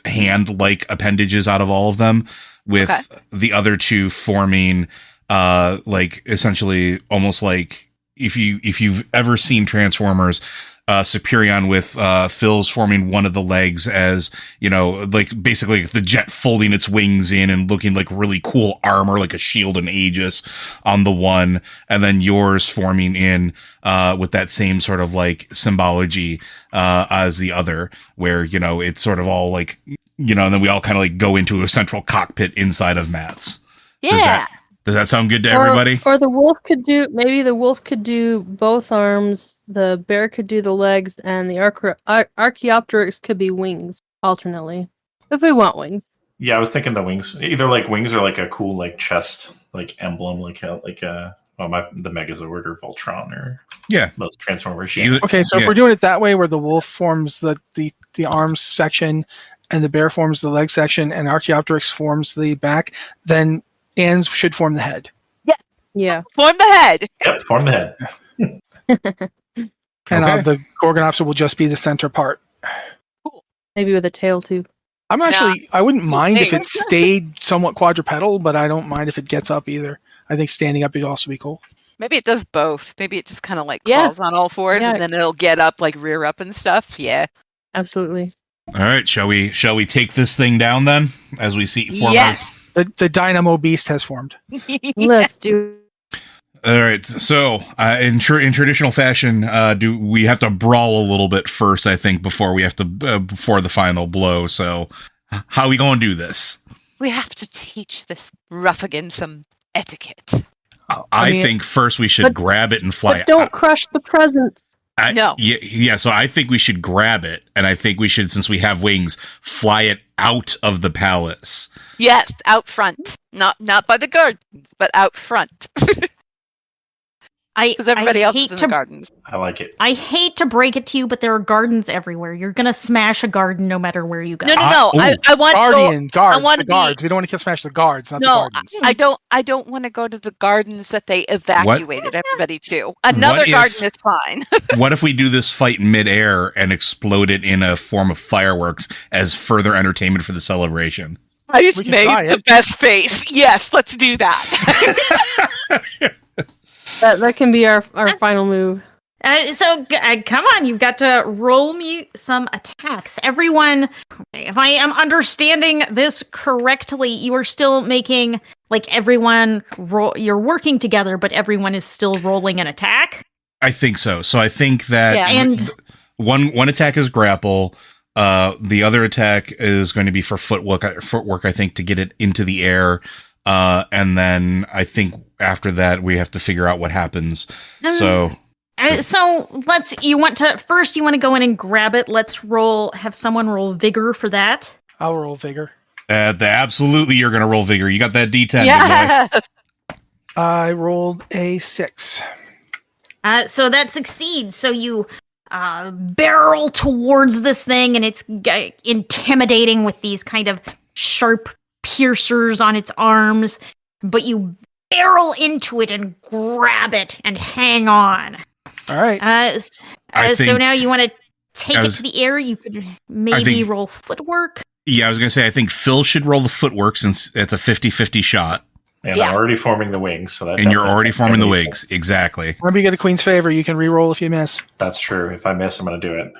hand-like appendages out of all of them, with the other two forming like essentially almost like if you've ever seen Transformers, Superion with Phil's forming one of the legs as, like basically the jet folding its wings in and looking like really cool armor, like a shield and aegis on the one, and then yours forming in with that same sort of like symbology as the other, where, it's sort of all like, and then we all kind of like go into a central cockpit inside of Matt's. Yeah. Does that sound good to everybody? Or the wolf could do both arms, the bear could do the legs, and the Archaeopteryx could be wings alternately, if we want wings. Yeah, I was thinking the wings, either like wings or like a cool like chest like emblem, the Megazord or Voltron or most Transformers. Yeah. Okay, so if we're doing it that way, where the wolf forms the arms section, and the bear forms the leg section, and Archaeopteryx forms the back, then Anne's should form the head. Yeah. Form the head. Yep, form the head. And Okay. the Gorgonopsa will just be the center part. Maybe with a tail too. I wouldn't mind if it thanks. stayed somewhat quadrupedal, but I don't mind if it gets up either. I think standing up would also be cool. Maybe it does both. Maybe it just kind of like Yeah. crawls on all fours Yeah. and then it'll get up, like rear up and stuff. Yeah. Absolutely. All right, shall we take this thing down then, as we see form? Yes. The Dynamo Beast has formed. Let's do. All right, so in traditional fashion, do we have to brawl a little bit first? I think before we have to before the final blow. So, how are we going to do this? We have to teach this ruffigan some etiquette. I think first we should but- grab it and fly But don't crush the presents. No. Yeah. So I think we should grab it, and I think we should, since we have wings, fly it out of the palace. Yes, out front. Not by the gardens, but out front. Because everybody else is in the gardens. I like it. I hate to break it to you, but there are gardens everywhere. You're gonna smash a garden no matter where you go. No. Ooh. I want Guardian, guards, I wanna the guards. We don't want to smash the guards, not the No, gardens. I don't want to go to the gardens that they evacuated everybody to. Another What if- garden is fine. What if we do this fight midair and explode it in a form of fireworks as further entertainment for the celebration? I just We can try made the it. best face. Yes, let's do that. That can be our final move. Come on, you've got to roll me some attacks. Everyone, okay, if I am understanding this correctly, you are still making, like, everyone roll. You're working together, but everyone is still rolling an attack. I think so. So I think that Yeah, and one attack is grapple. The other attack is going to be for footwork. I think, to get it into the air. And then I think after that we have to figure out what happens. So you want to go in and grab it. Let's have someone roll vigor for that. I'll roll vigor. Absolutely, you're going to roll vigor. You got that D10. big boy. Yes. I rolled a 6. So that succeeds. So you barrel towards this thing, and it's intimidating with these kind of sharp piercers on its arms, but you barrel into it and grab it and hang on. All right. So now you want to take it to the air. You could maybe roll footwork. Yeah, I was going to say, I think Phil should roll the footwork since it's a 50-50 shot. And I'm already forming the wings, so that. And you're already forming the wings. Exactly. Remember, you get a queen's favor. You can re-roll if you miss. That's true. If I miss, I'm going to do it.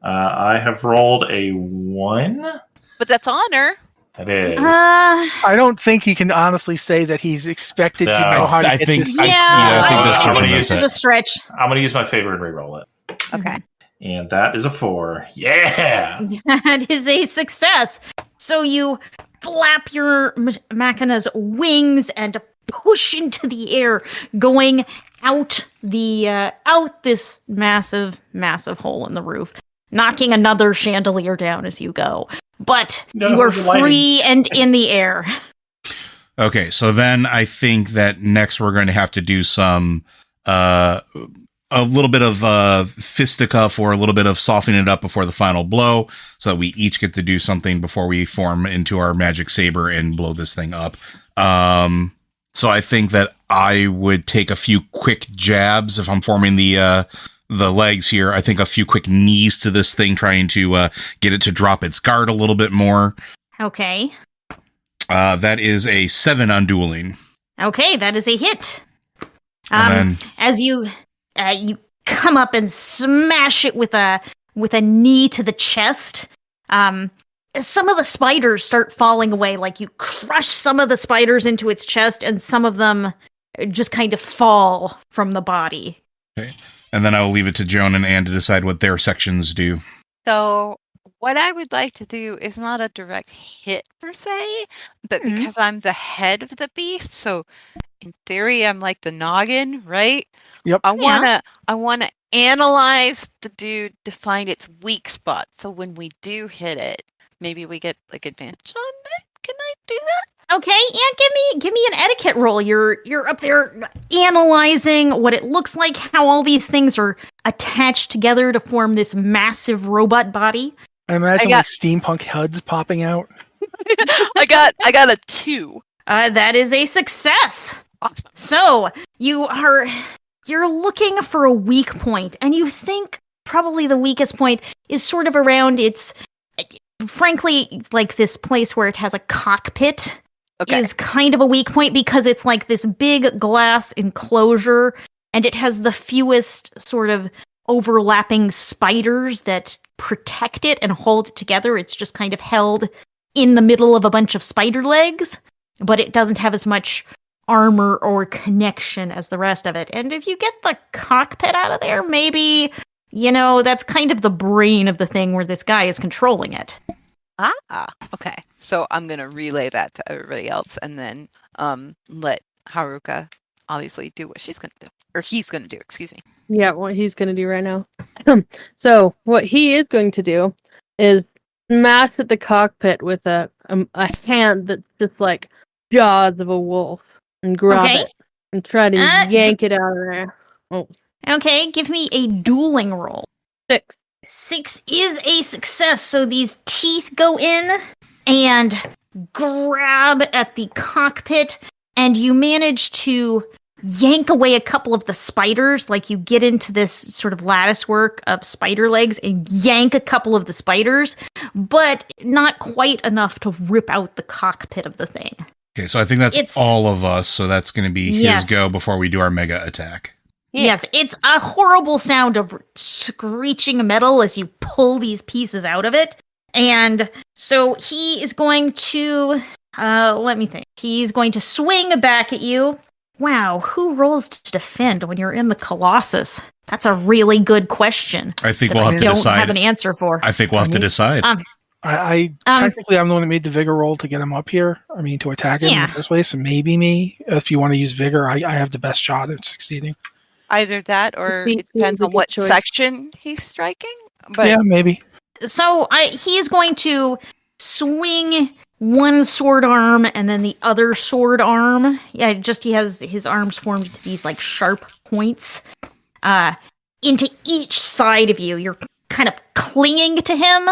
I have rolled a 1. But that's honor. That is. I don't think you can honestly say that he's expected to know how to I get think. this. I think that's certainly This is a stretch. I'm going to use my favor and re-roll it. Okay. And that is a 4. Yeah! That is a success. So you flap your machina's wings and push into the air, going out this massive hole in the roof, knocking another chandelier down as you go. But you are free and in the air. Okay, so then I think that next we're going to have to do some a little bit of fisticuff, or a little bit of softening it up before the final blow, so that we each get to do something before we form into our magic saber and blow this thing up. So I think that I would take a few quick jabs if I'm forming the legs here. I think a few quick knees to this thing, trying to get it to drop its guard a little bit more. Okay. That is a 7 on dueling. Okay, that is a hit. And then, as you come up and smash it with a knee to the chest, some of the spiders start falling away. Like, you crush some of the spiders into its chest, and some of them just kind of fall from the body. Okay. And then I will leave it to Joan and Anne to decide what their sections do. So what I would like to do is not a direct hit per se, but because I'm the head of the beast, so in theory I'm like the noggin, right? Yep. I wanna analyze the dude to find its weak spot. So when we do hit it, maybe we get like advantage on it. Can I do that? Okay, yeah, give me an etiquette roll. You're up there analyzing what it looks like, how all these things are attached together to form this massive robot body. I imagine like steampunk HUDs popping out. I got a 2. That is a success. Awesome. So you are you're looking for a weak point, and you think probably the weakest point is sort of around its, frankly, like this place where it has a cockpit is kind of a weak point because it's like this big glass enclosure, and it has the fewest sort of overlapping spiders that protect it and hold it together. It's just kind of held in the middle of a bunch of spider legs, but it doesn't have as much armor or connection as the rest of it. And if you get the cockpit out of there, maybe, that's kind of the brain of the thing where this guy is controlling it. Okay. So I'm going to relay that to everybody else and then let Haruka obviously do what she's going to do. Or he's going to do, excuse me. Yeah, what he's going to do right now. So what he is going to do is smash at the cockpit with a hand that's just like jaws of a wolf and grab it and try to yank it out of there. Oh. Okay, give me a dueling roll. 6. 6 is a success, so these teeth go in and grab at the cockpit, and you manage to yank away a couple of the spiders. Like, you get into this sort of lattice work of spider legs and yank a couple of the spiders, but not quite enough to rip out the cockpit of the thing. Okay, so I think that's all of us, so that's going to be his go before we do our mega attack. Yes, it's a horrible sound of screeching metal as you pull these pieces out of it. And so he is going to, let me think. He's going to swing back at you. Wow, who rolls to defend when you're in the Colossus? That's a really good question. I think we'll have to decide. Don't have an answer for. I think we'll have to decide. Technically, I'm the one that made the vigor roll to get him up here. I mean, to attack him in the first place. So maybe me. If you want to use vigor, I have the best shot at succeeding. Either that, or it depends on what section he's striking. But yeah, maybe. So he's going to swing one sword arm and then the other sword arm. Yeah, he has his arms formed into these like sharp points into each side of you. You're kind of clinging to him,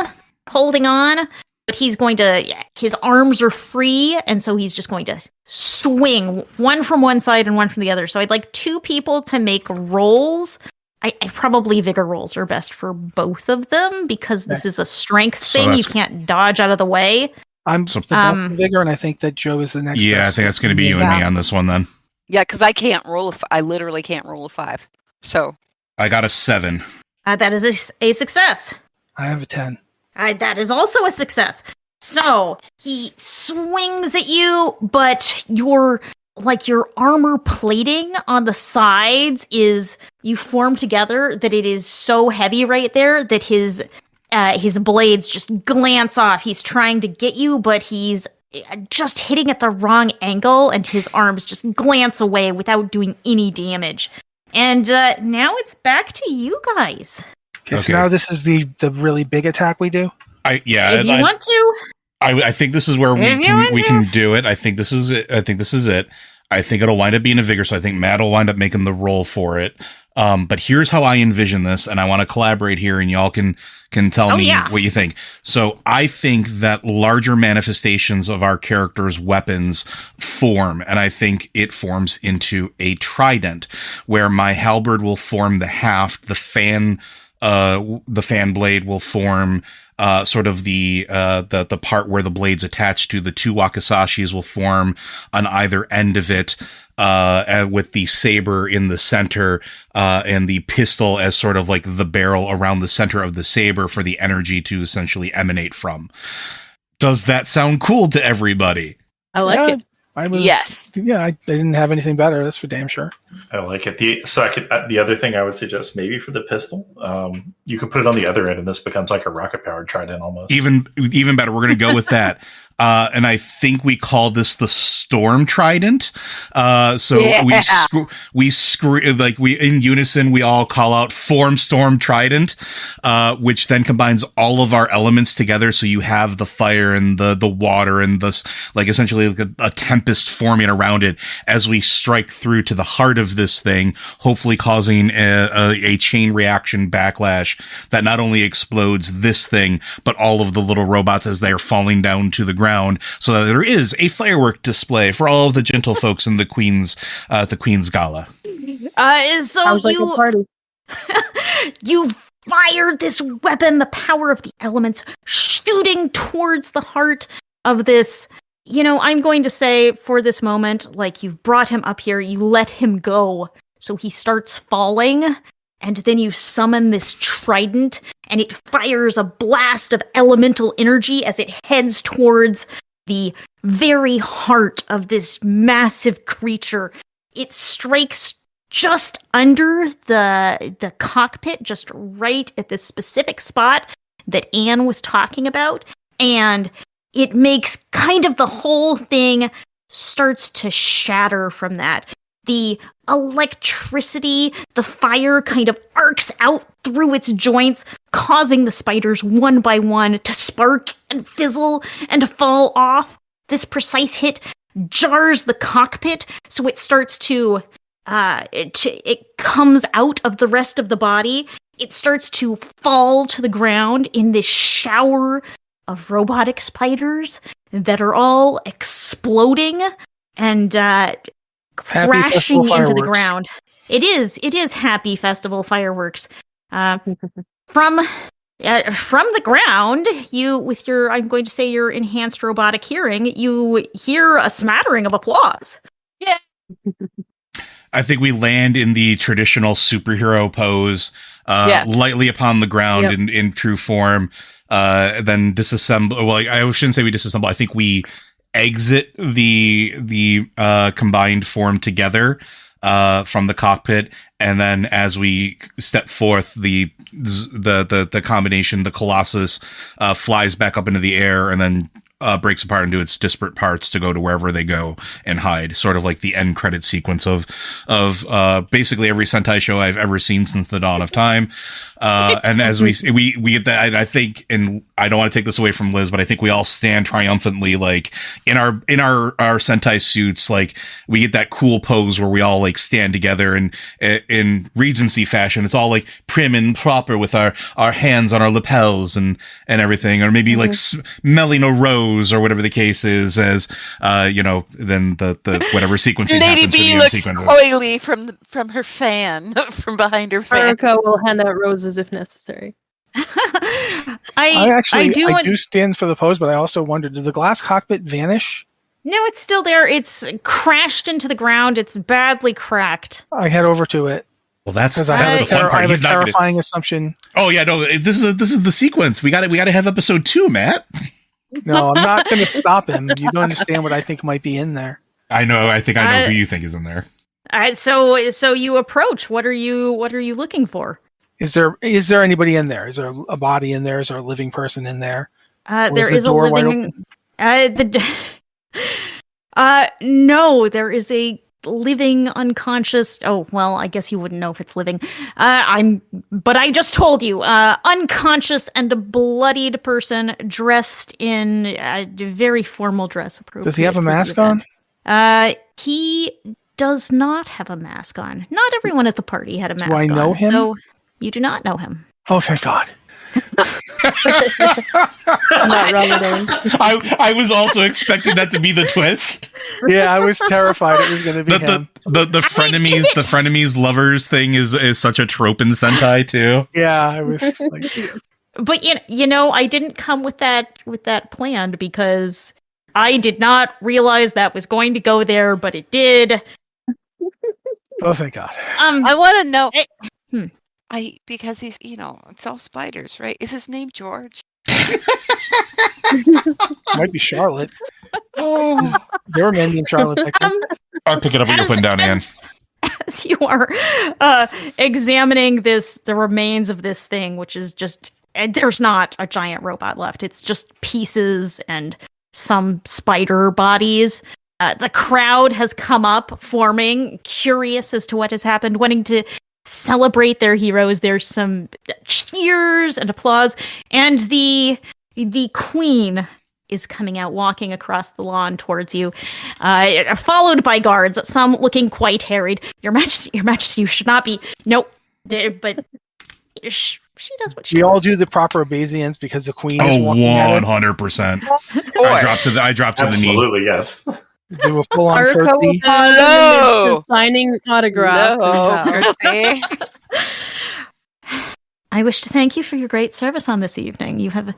holding on, but he's going to, his arms are free, and so he's just going to swing one from one side and one from the other. So I'd like 2 people to make rolls. I probably vigor rolls are best for both of them because this is a strength thing. You can't dodge out of the way. I'm vigor, and I think that Joe is the next. Yeah, I think that's going to be you and me on this one then. Yeah, because I can't roll. I literally can't roll a 5. So I got a 7. That is a success. I have a 10. That is also a success. So he swings at you, but your armor plating on the sides you form together that it is so heavy right there that his blades just glance off. He's trying to get you, but he's just hitting at the wrong angle, and his arms just glance away without doing any damage. And now it's back to you guys. Okay, so now this is the really big attack we do? If you want to. I think this is where we can do it. I think this is it. I think it'll wind up being a vigor, so I think Matt will wind up making the roll for it. But here's how I envision this, and I want to collaborate here, and y'all can tell me what you think. So I think that larger manifestations of our characters' weapons form, and I think it forms into a trident, where my halberd will form the haft, the fan blade will form sort of the part where the blade's attached to. The 2 wakasashis will form on either end of it, with the saber in the center, and the pistol as sort of like the barrel around the center of the saber for the energy to essentially emanate from. Does that sound cool to everybody? I like it. Yes. Yeah, I didn't have anything better. That's for damn sure. I like it. The other thing I would suggest maybe for the pistol, you could put it on the other end, and this becomes like a rocket-powered trident almost. Even better. We're going to go with that. And I think we call this the Storm Trident. We in unison, we all call out Form Storm Trident, which then combines all of our elements together. So you have the fire and the water and essentially like a tempest forming around it as we strike through to the heart of this thing, hopefully causing a chain reaction backlash that not only explodes this thing, but all of the little robots as they are falling down to the ground ground so that there is a firework display for all of the gentlefolks in the Queen's Gala. So Sounds like a party. You fired this weapon, the power of the elements, shooting towards the heart of this. I'm going to say for this moment, like, you've brought him up here, you let him go, so he starts falling, and then you summon this trident, and it fires a blast of elemental energy as it heads towards the very heart of this massive creature. It strikes just under the cockpit, just right at this specific spot that Anne was talking about, and it makes kind of the whole thing starts to shatter from that. The electricity, the fire kind of arcs out through its joints, causing the spiders one by one to spark and fizzle and to fall off. This precise hit jars the cockpit, so it starts to it comes out of the rest of the body. It starts to fall to the ground in this shower of robotic spiders that are all exploding and crashing into the ground. It is happy festival fireworks. From the ground, you, with your, I'm going to say, your enhanced robotic hearing, you hear a smattering of applause. Yeah. I think we land in the traditional superhero pose, lightly upon the ground in true form, then disassemble. Well, I shouldn't say we disassemble. I think we exit the combined form together from the cockpit, and then as we step forth, the combination, the Colossus, flies back up into the air and then breaks apart into its disparate parts to go to wherever they go and hide. Sort of like the end credit sequence of basically every Sentai show I've ever seen since the dawn of time. And as we get that, and I think, and I don't want to take this away from Liz, but I think we all stand triumphantly, like in our Sentai suits, like we get that cool pose where we all like stand together and in Regency fashion. It's all like prim and proper with our hands on our lapels and everything, or maybe like smelling a rose or whatever the case is, as then the whatever sequencing Lady happens B for the looks sequences. coyly from her fan, from behind her fan. Haruka will hand out roses if necessary. I do stand for the pose, but I also wonder, did the glass cockpit vanish? No, it's still there. It's crashed into the ground. It's badly cracked. I head over to it. Well, that's I have the fun part. I have a terrifying assumption. Oh yeah, no, this is the sequence. We got to have episode 2, Matt. No, I'm not going to stop him. You don't understand what I think might be in there. I know. I think I know who you think is in there. So you approach. What are you looking for? Is there anybody in there? Is there a body in there? Is there a living person in there? There is a living. No, there is a living unconscious. Oh well, I guess you wouldn't know if it's living. But I just told you, unconscious and a bloodied person dressed in a very formal dress. Does he have a mask on? He does not have a mask on. Not everyone at the party had a mask on. Do I know him? So you do not know him. Oh, thank God. Not relevant. I was also expecting that to be the twist. Yeah, I was terrified it was going to be him. The frenemies lovers thing is such a trope in Sentai too. Yeah, I was like, but I didn't come with that planned because I did not realize that was going to go there, but it did. Oh, thank God. I want to know. Because he's, it's all spiders, right? Is his name George? Might be Charlotte. Oh. There were men named Charlotte back then. I'll pick it up what you're putting down, Anne. As you are examining the remains of this thing, which is just, there's not a giant robot left. It's just pieces and some spider bodies. The crowd has come up, forming, curious as to what has happened, wanting to celebrate their heroes. There's some cheers and applause, and the queen is coming out, walking across the lawn towards you, followed by guards, some looking quite harried. Your Majesty, you should not be. Nope, but she does what she. We all do the proper obeisance because the queen is walking 100%. I dropped to the knee. Absolutely, yes. Do a full-on Haruka will turkey. pause in the midst of signing autographs. Birthday. I wish to thank you for your great service on this evening. You have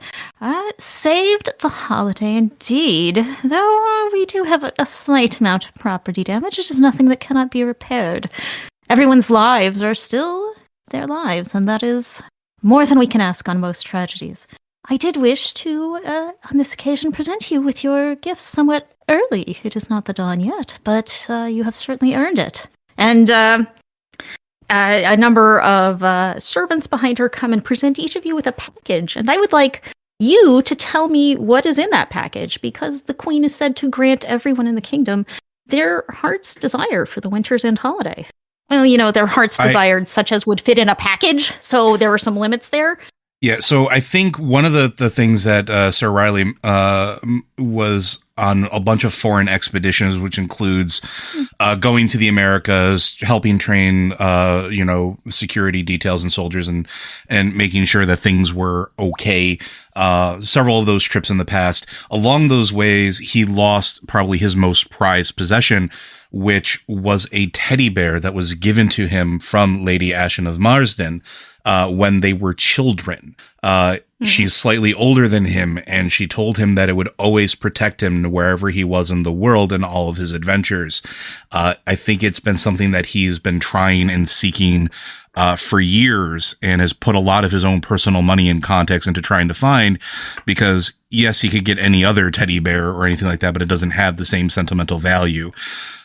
saved the holiday indeed, though we do have a slight amount of property damage. It is nothing that cannot be repaired. Everyone's lives are still their lives, and that is more than we can ask on most tragedies. I did wish to, on this occasion, present you with your gifts somewhat early. It is not the dawn yet, but you have certainly earned it. And a number of servants behind her come and present each of you with a package. And I would like you to tell me what is in that package, because the queen is said to grant everyone in the kingdom their heart's desire for the winter's end holiday. Well, their heart's desired, such as would fit in a package. So there were some limits there. Yeah, so I think one of the things that Sir Riley was on a bunch of foreign expeditions, which includes going to the Americas, helping train, security details and soldiers, and making sure that things were okay. Several of those trips in the past. Along those ways, he lost probably his most prized possession, which was a teddy bear that was given to him from Lady Ashen of Marsden when they were children. She's slightly older than him, and she told him that it would always protect him wherever he was in the world and all of his adventures. I think it's been something that he's been trying and seeking for years, and has put a lot of his own personal money and context into trying to find, because yes, he could get any other teddy bear or anything like that, but it doesn't have the same sentimental value.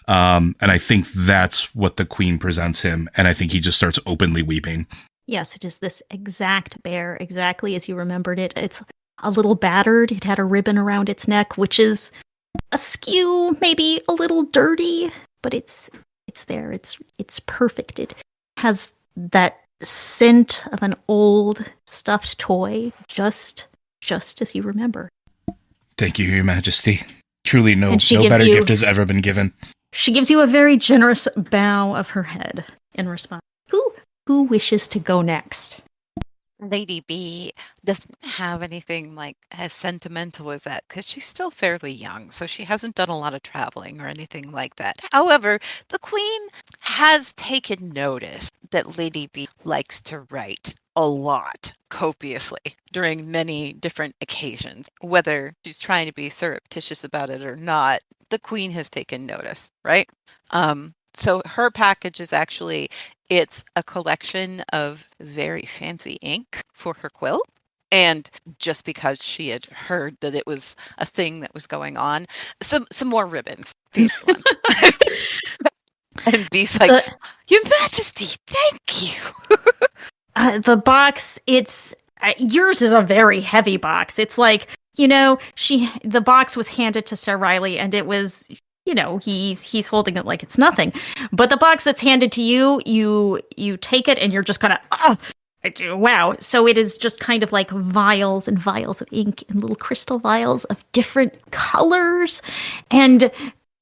And I think that's what the queen presents him. And I think he just starts openly weeping. Yes, it is this exact bear, exactly as you remembered it. It's a little battered. It had a ribbon around its neck, which is askew, maybe a little dirty, but it's there. It's perfect. It has that scent of an old stuffed toy, just as you remember. Thank you, Your Majesty. Truly no better gift has ever been given. She gives you a very generous bow of her head in response. Who wishes to go next? Lady B doesn't have anything like as sentimental as that, because she's still fairly young, so she hasn't done a lot of traveling or anything like that. However, the queen has taken notice that Lady B likes to write a lot, copiously, during many different occasions. Whether she's trying to be surreptitious about it or not, the queen has taken notice, right? So her package is actually, it's a collection of very fancy ink for her quill. And just because she had heard that it was a thing that was going on, some more ribbons, fancy ones. And B's like, Your Majesty, thank you. The box, yours is a very heavy box. It's like, the box was handed to Sir Riley, and it was, he's holding it like it's nothing. But the box that's handed to you, you take it and you're just kind of, wow. So it is just kind of like vials and vials of ink and little crystal vials of different colors. And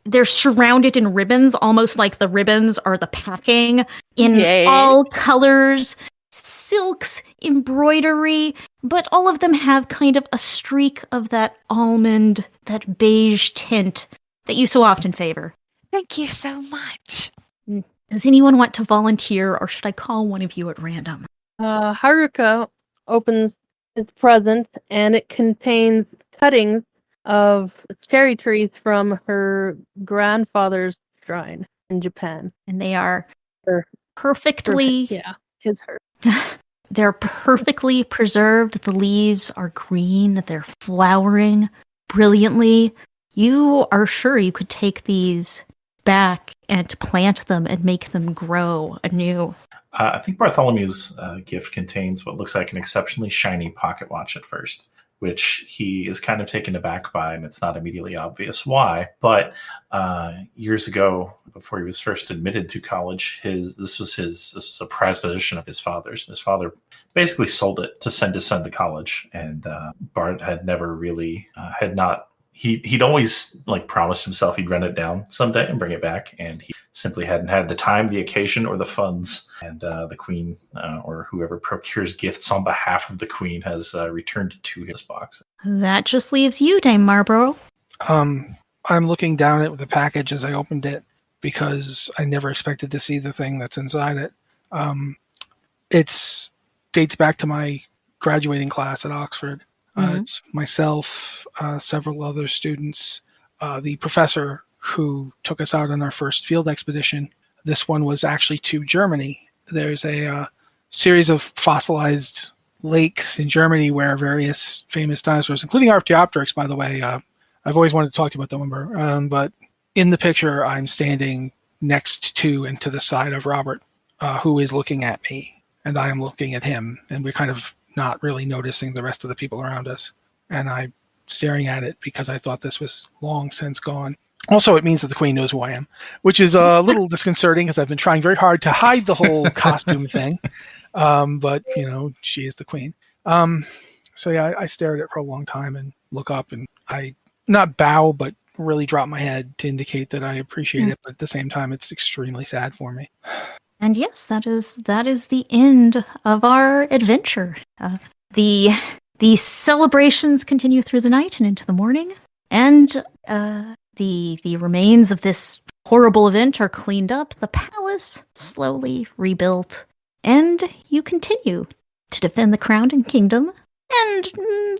they're surrounded in ribbons, almost like the ribbons are the packing in all colors, silks, embroidery, but all of them have kind of a streak of that almond, that beige tint that you so often favor. Thank you so much. Does anyone want to volunteer, or should I call one of you at random? Haruka opens its present, and it contains cuttings of cherry trees from her grandfather's shrine in Japan. And they are perfectly... Yeah, hers. They're perfectly preserved. The leaves are green. They're flowering brilliantly. You are sure you could take these back and plant them and make them grow anew. I think Bartholomew's gift contains what looks like an exceptionally shiny pocket watch at first, which he is kind of taken aback by, and it's not immediately obvious why. But years ago, before he was first admitted to college, this was a prized possession of his father's. His father basically sold it to send his son to college, and Bart had never really He'd always promised himself he'd run it down someday and bring it back, and he simply hadn't had the time, the occasion, or the funds. And the queen, or whoever procures gifts on behalf of the queen, has returned it to his box. That just leaves you, Dame Marlborough. I'm looking down at the package as I opened it because I never expected to see the thing that's inside it. It dates back to my graduating class at Oxford. It's myself, several other students, the professor who took us out on our first field expedition. This one was actually to Germany. There's a series of fossilized lakes in Germany where various famous dinosaurs, including Archaeopteryx, by the way, I've always wanted to talk to you about that one, but in the picture, I'm standing next to and to the side of Robert, who is looking at me, and I am looking at him, and we're kind of not really noticing the rest of the people around us. And I'm staring at it because I thought this was long since gone. Also, it means that the Queen knows who I am, which is a little disconcerting because I've been trying very hard to hide the whole costume thing. But, she is the Queen. So yeah, I stare at it for a long time and look up, and I not bow, but really drop my head to indicate that I appreciate it. But at the same time, it's extremely sad for me. And yes, that is the end of our adventure. The celebrations continue through the night and into the morning, and the remains of this horrible event are cleaned up, the palace slowly rebuilt, and you continue to defend the crown and kingdom, and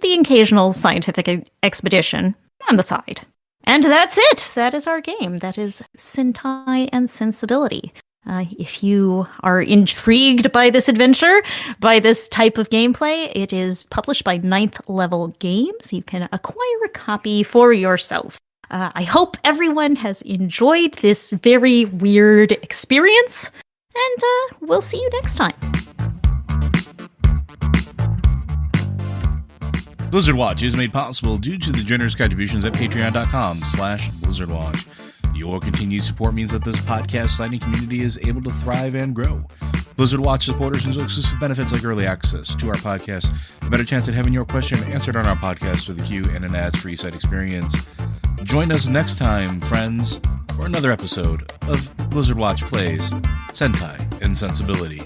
the occasional scientific expedition on the side. And that's it. That is our game. That is Sentai and Sensibility. If you are intrigued by this adventure, by this type of gameplay, it is published by 9th Level Games. You can acquire a copy for yourself. I hope everyone has enjoyed this very weird experience, and we'll see you next time. Blizzard Watch is made possible due to the generous contributions at patreon.com/blizzardwatch. Your continued support means that this podcast signing community is able to thrive and grow. Blizzard Watch supporters enjoy exclusive benefits like early access to our podcast, a better chance at having your question answered on our podcast with a queue, and an ads-free site experience. Join us next time, friends, for another episode of Blizzard Watch Plays Sentai and Sensibility.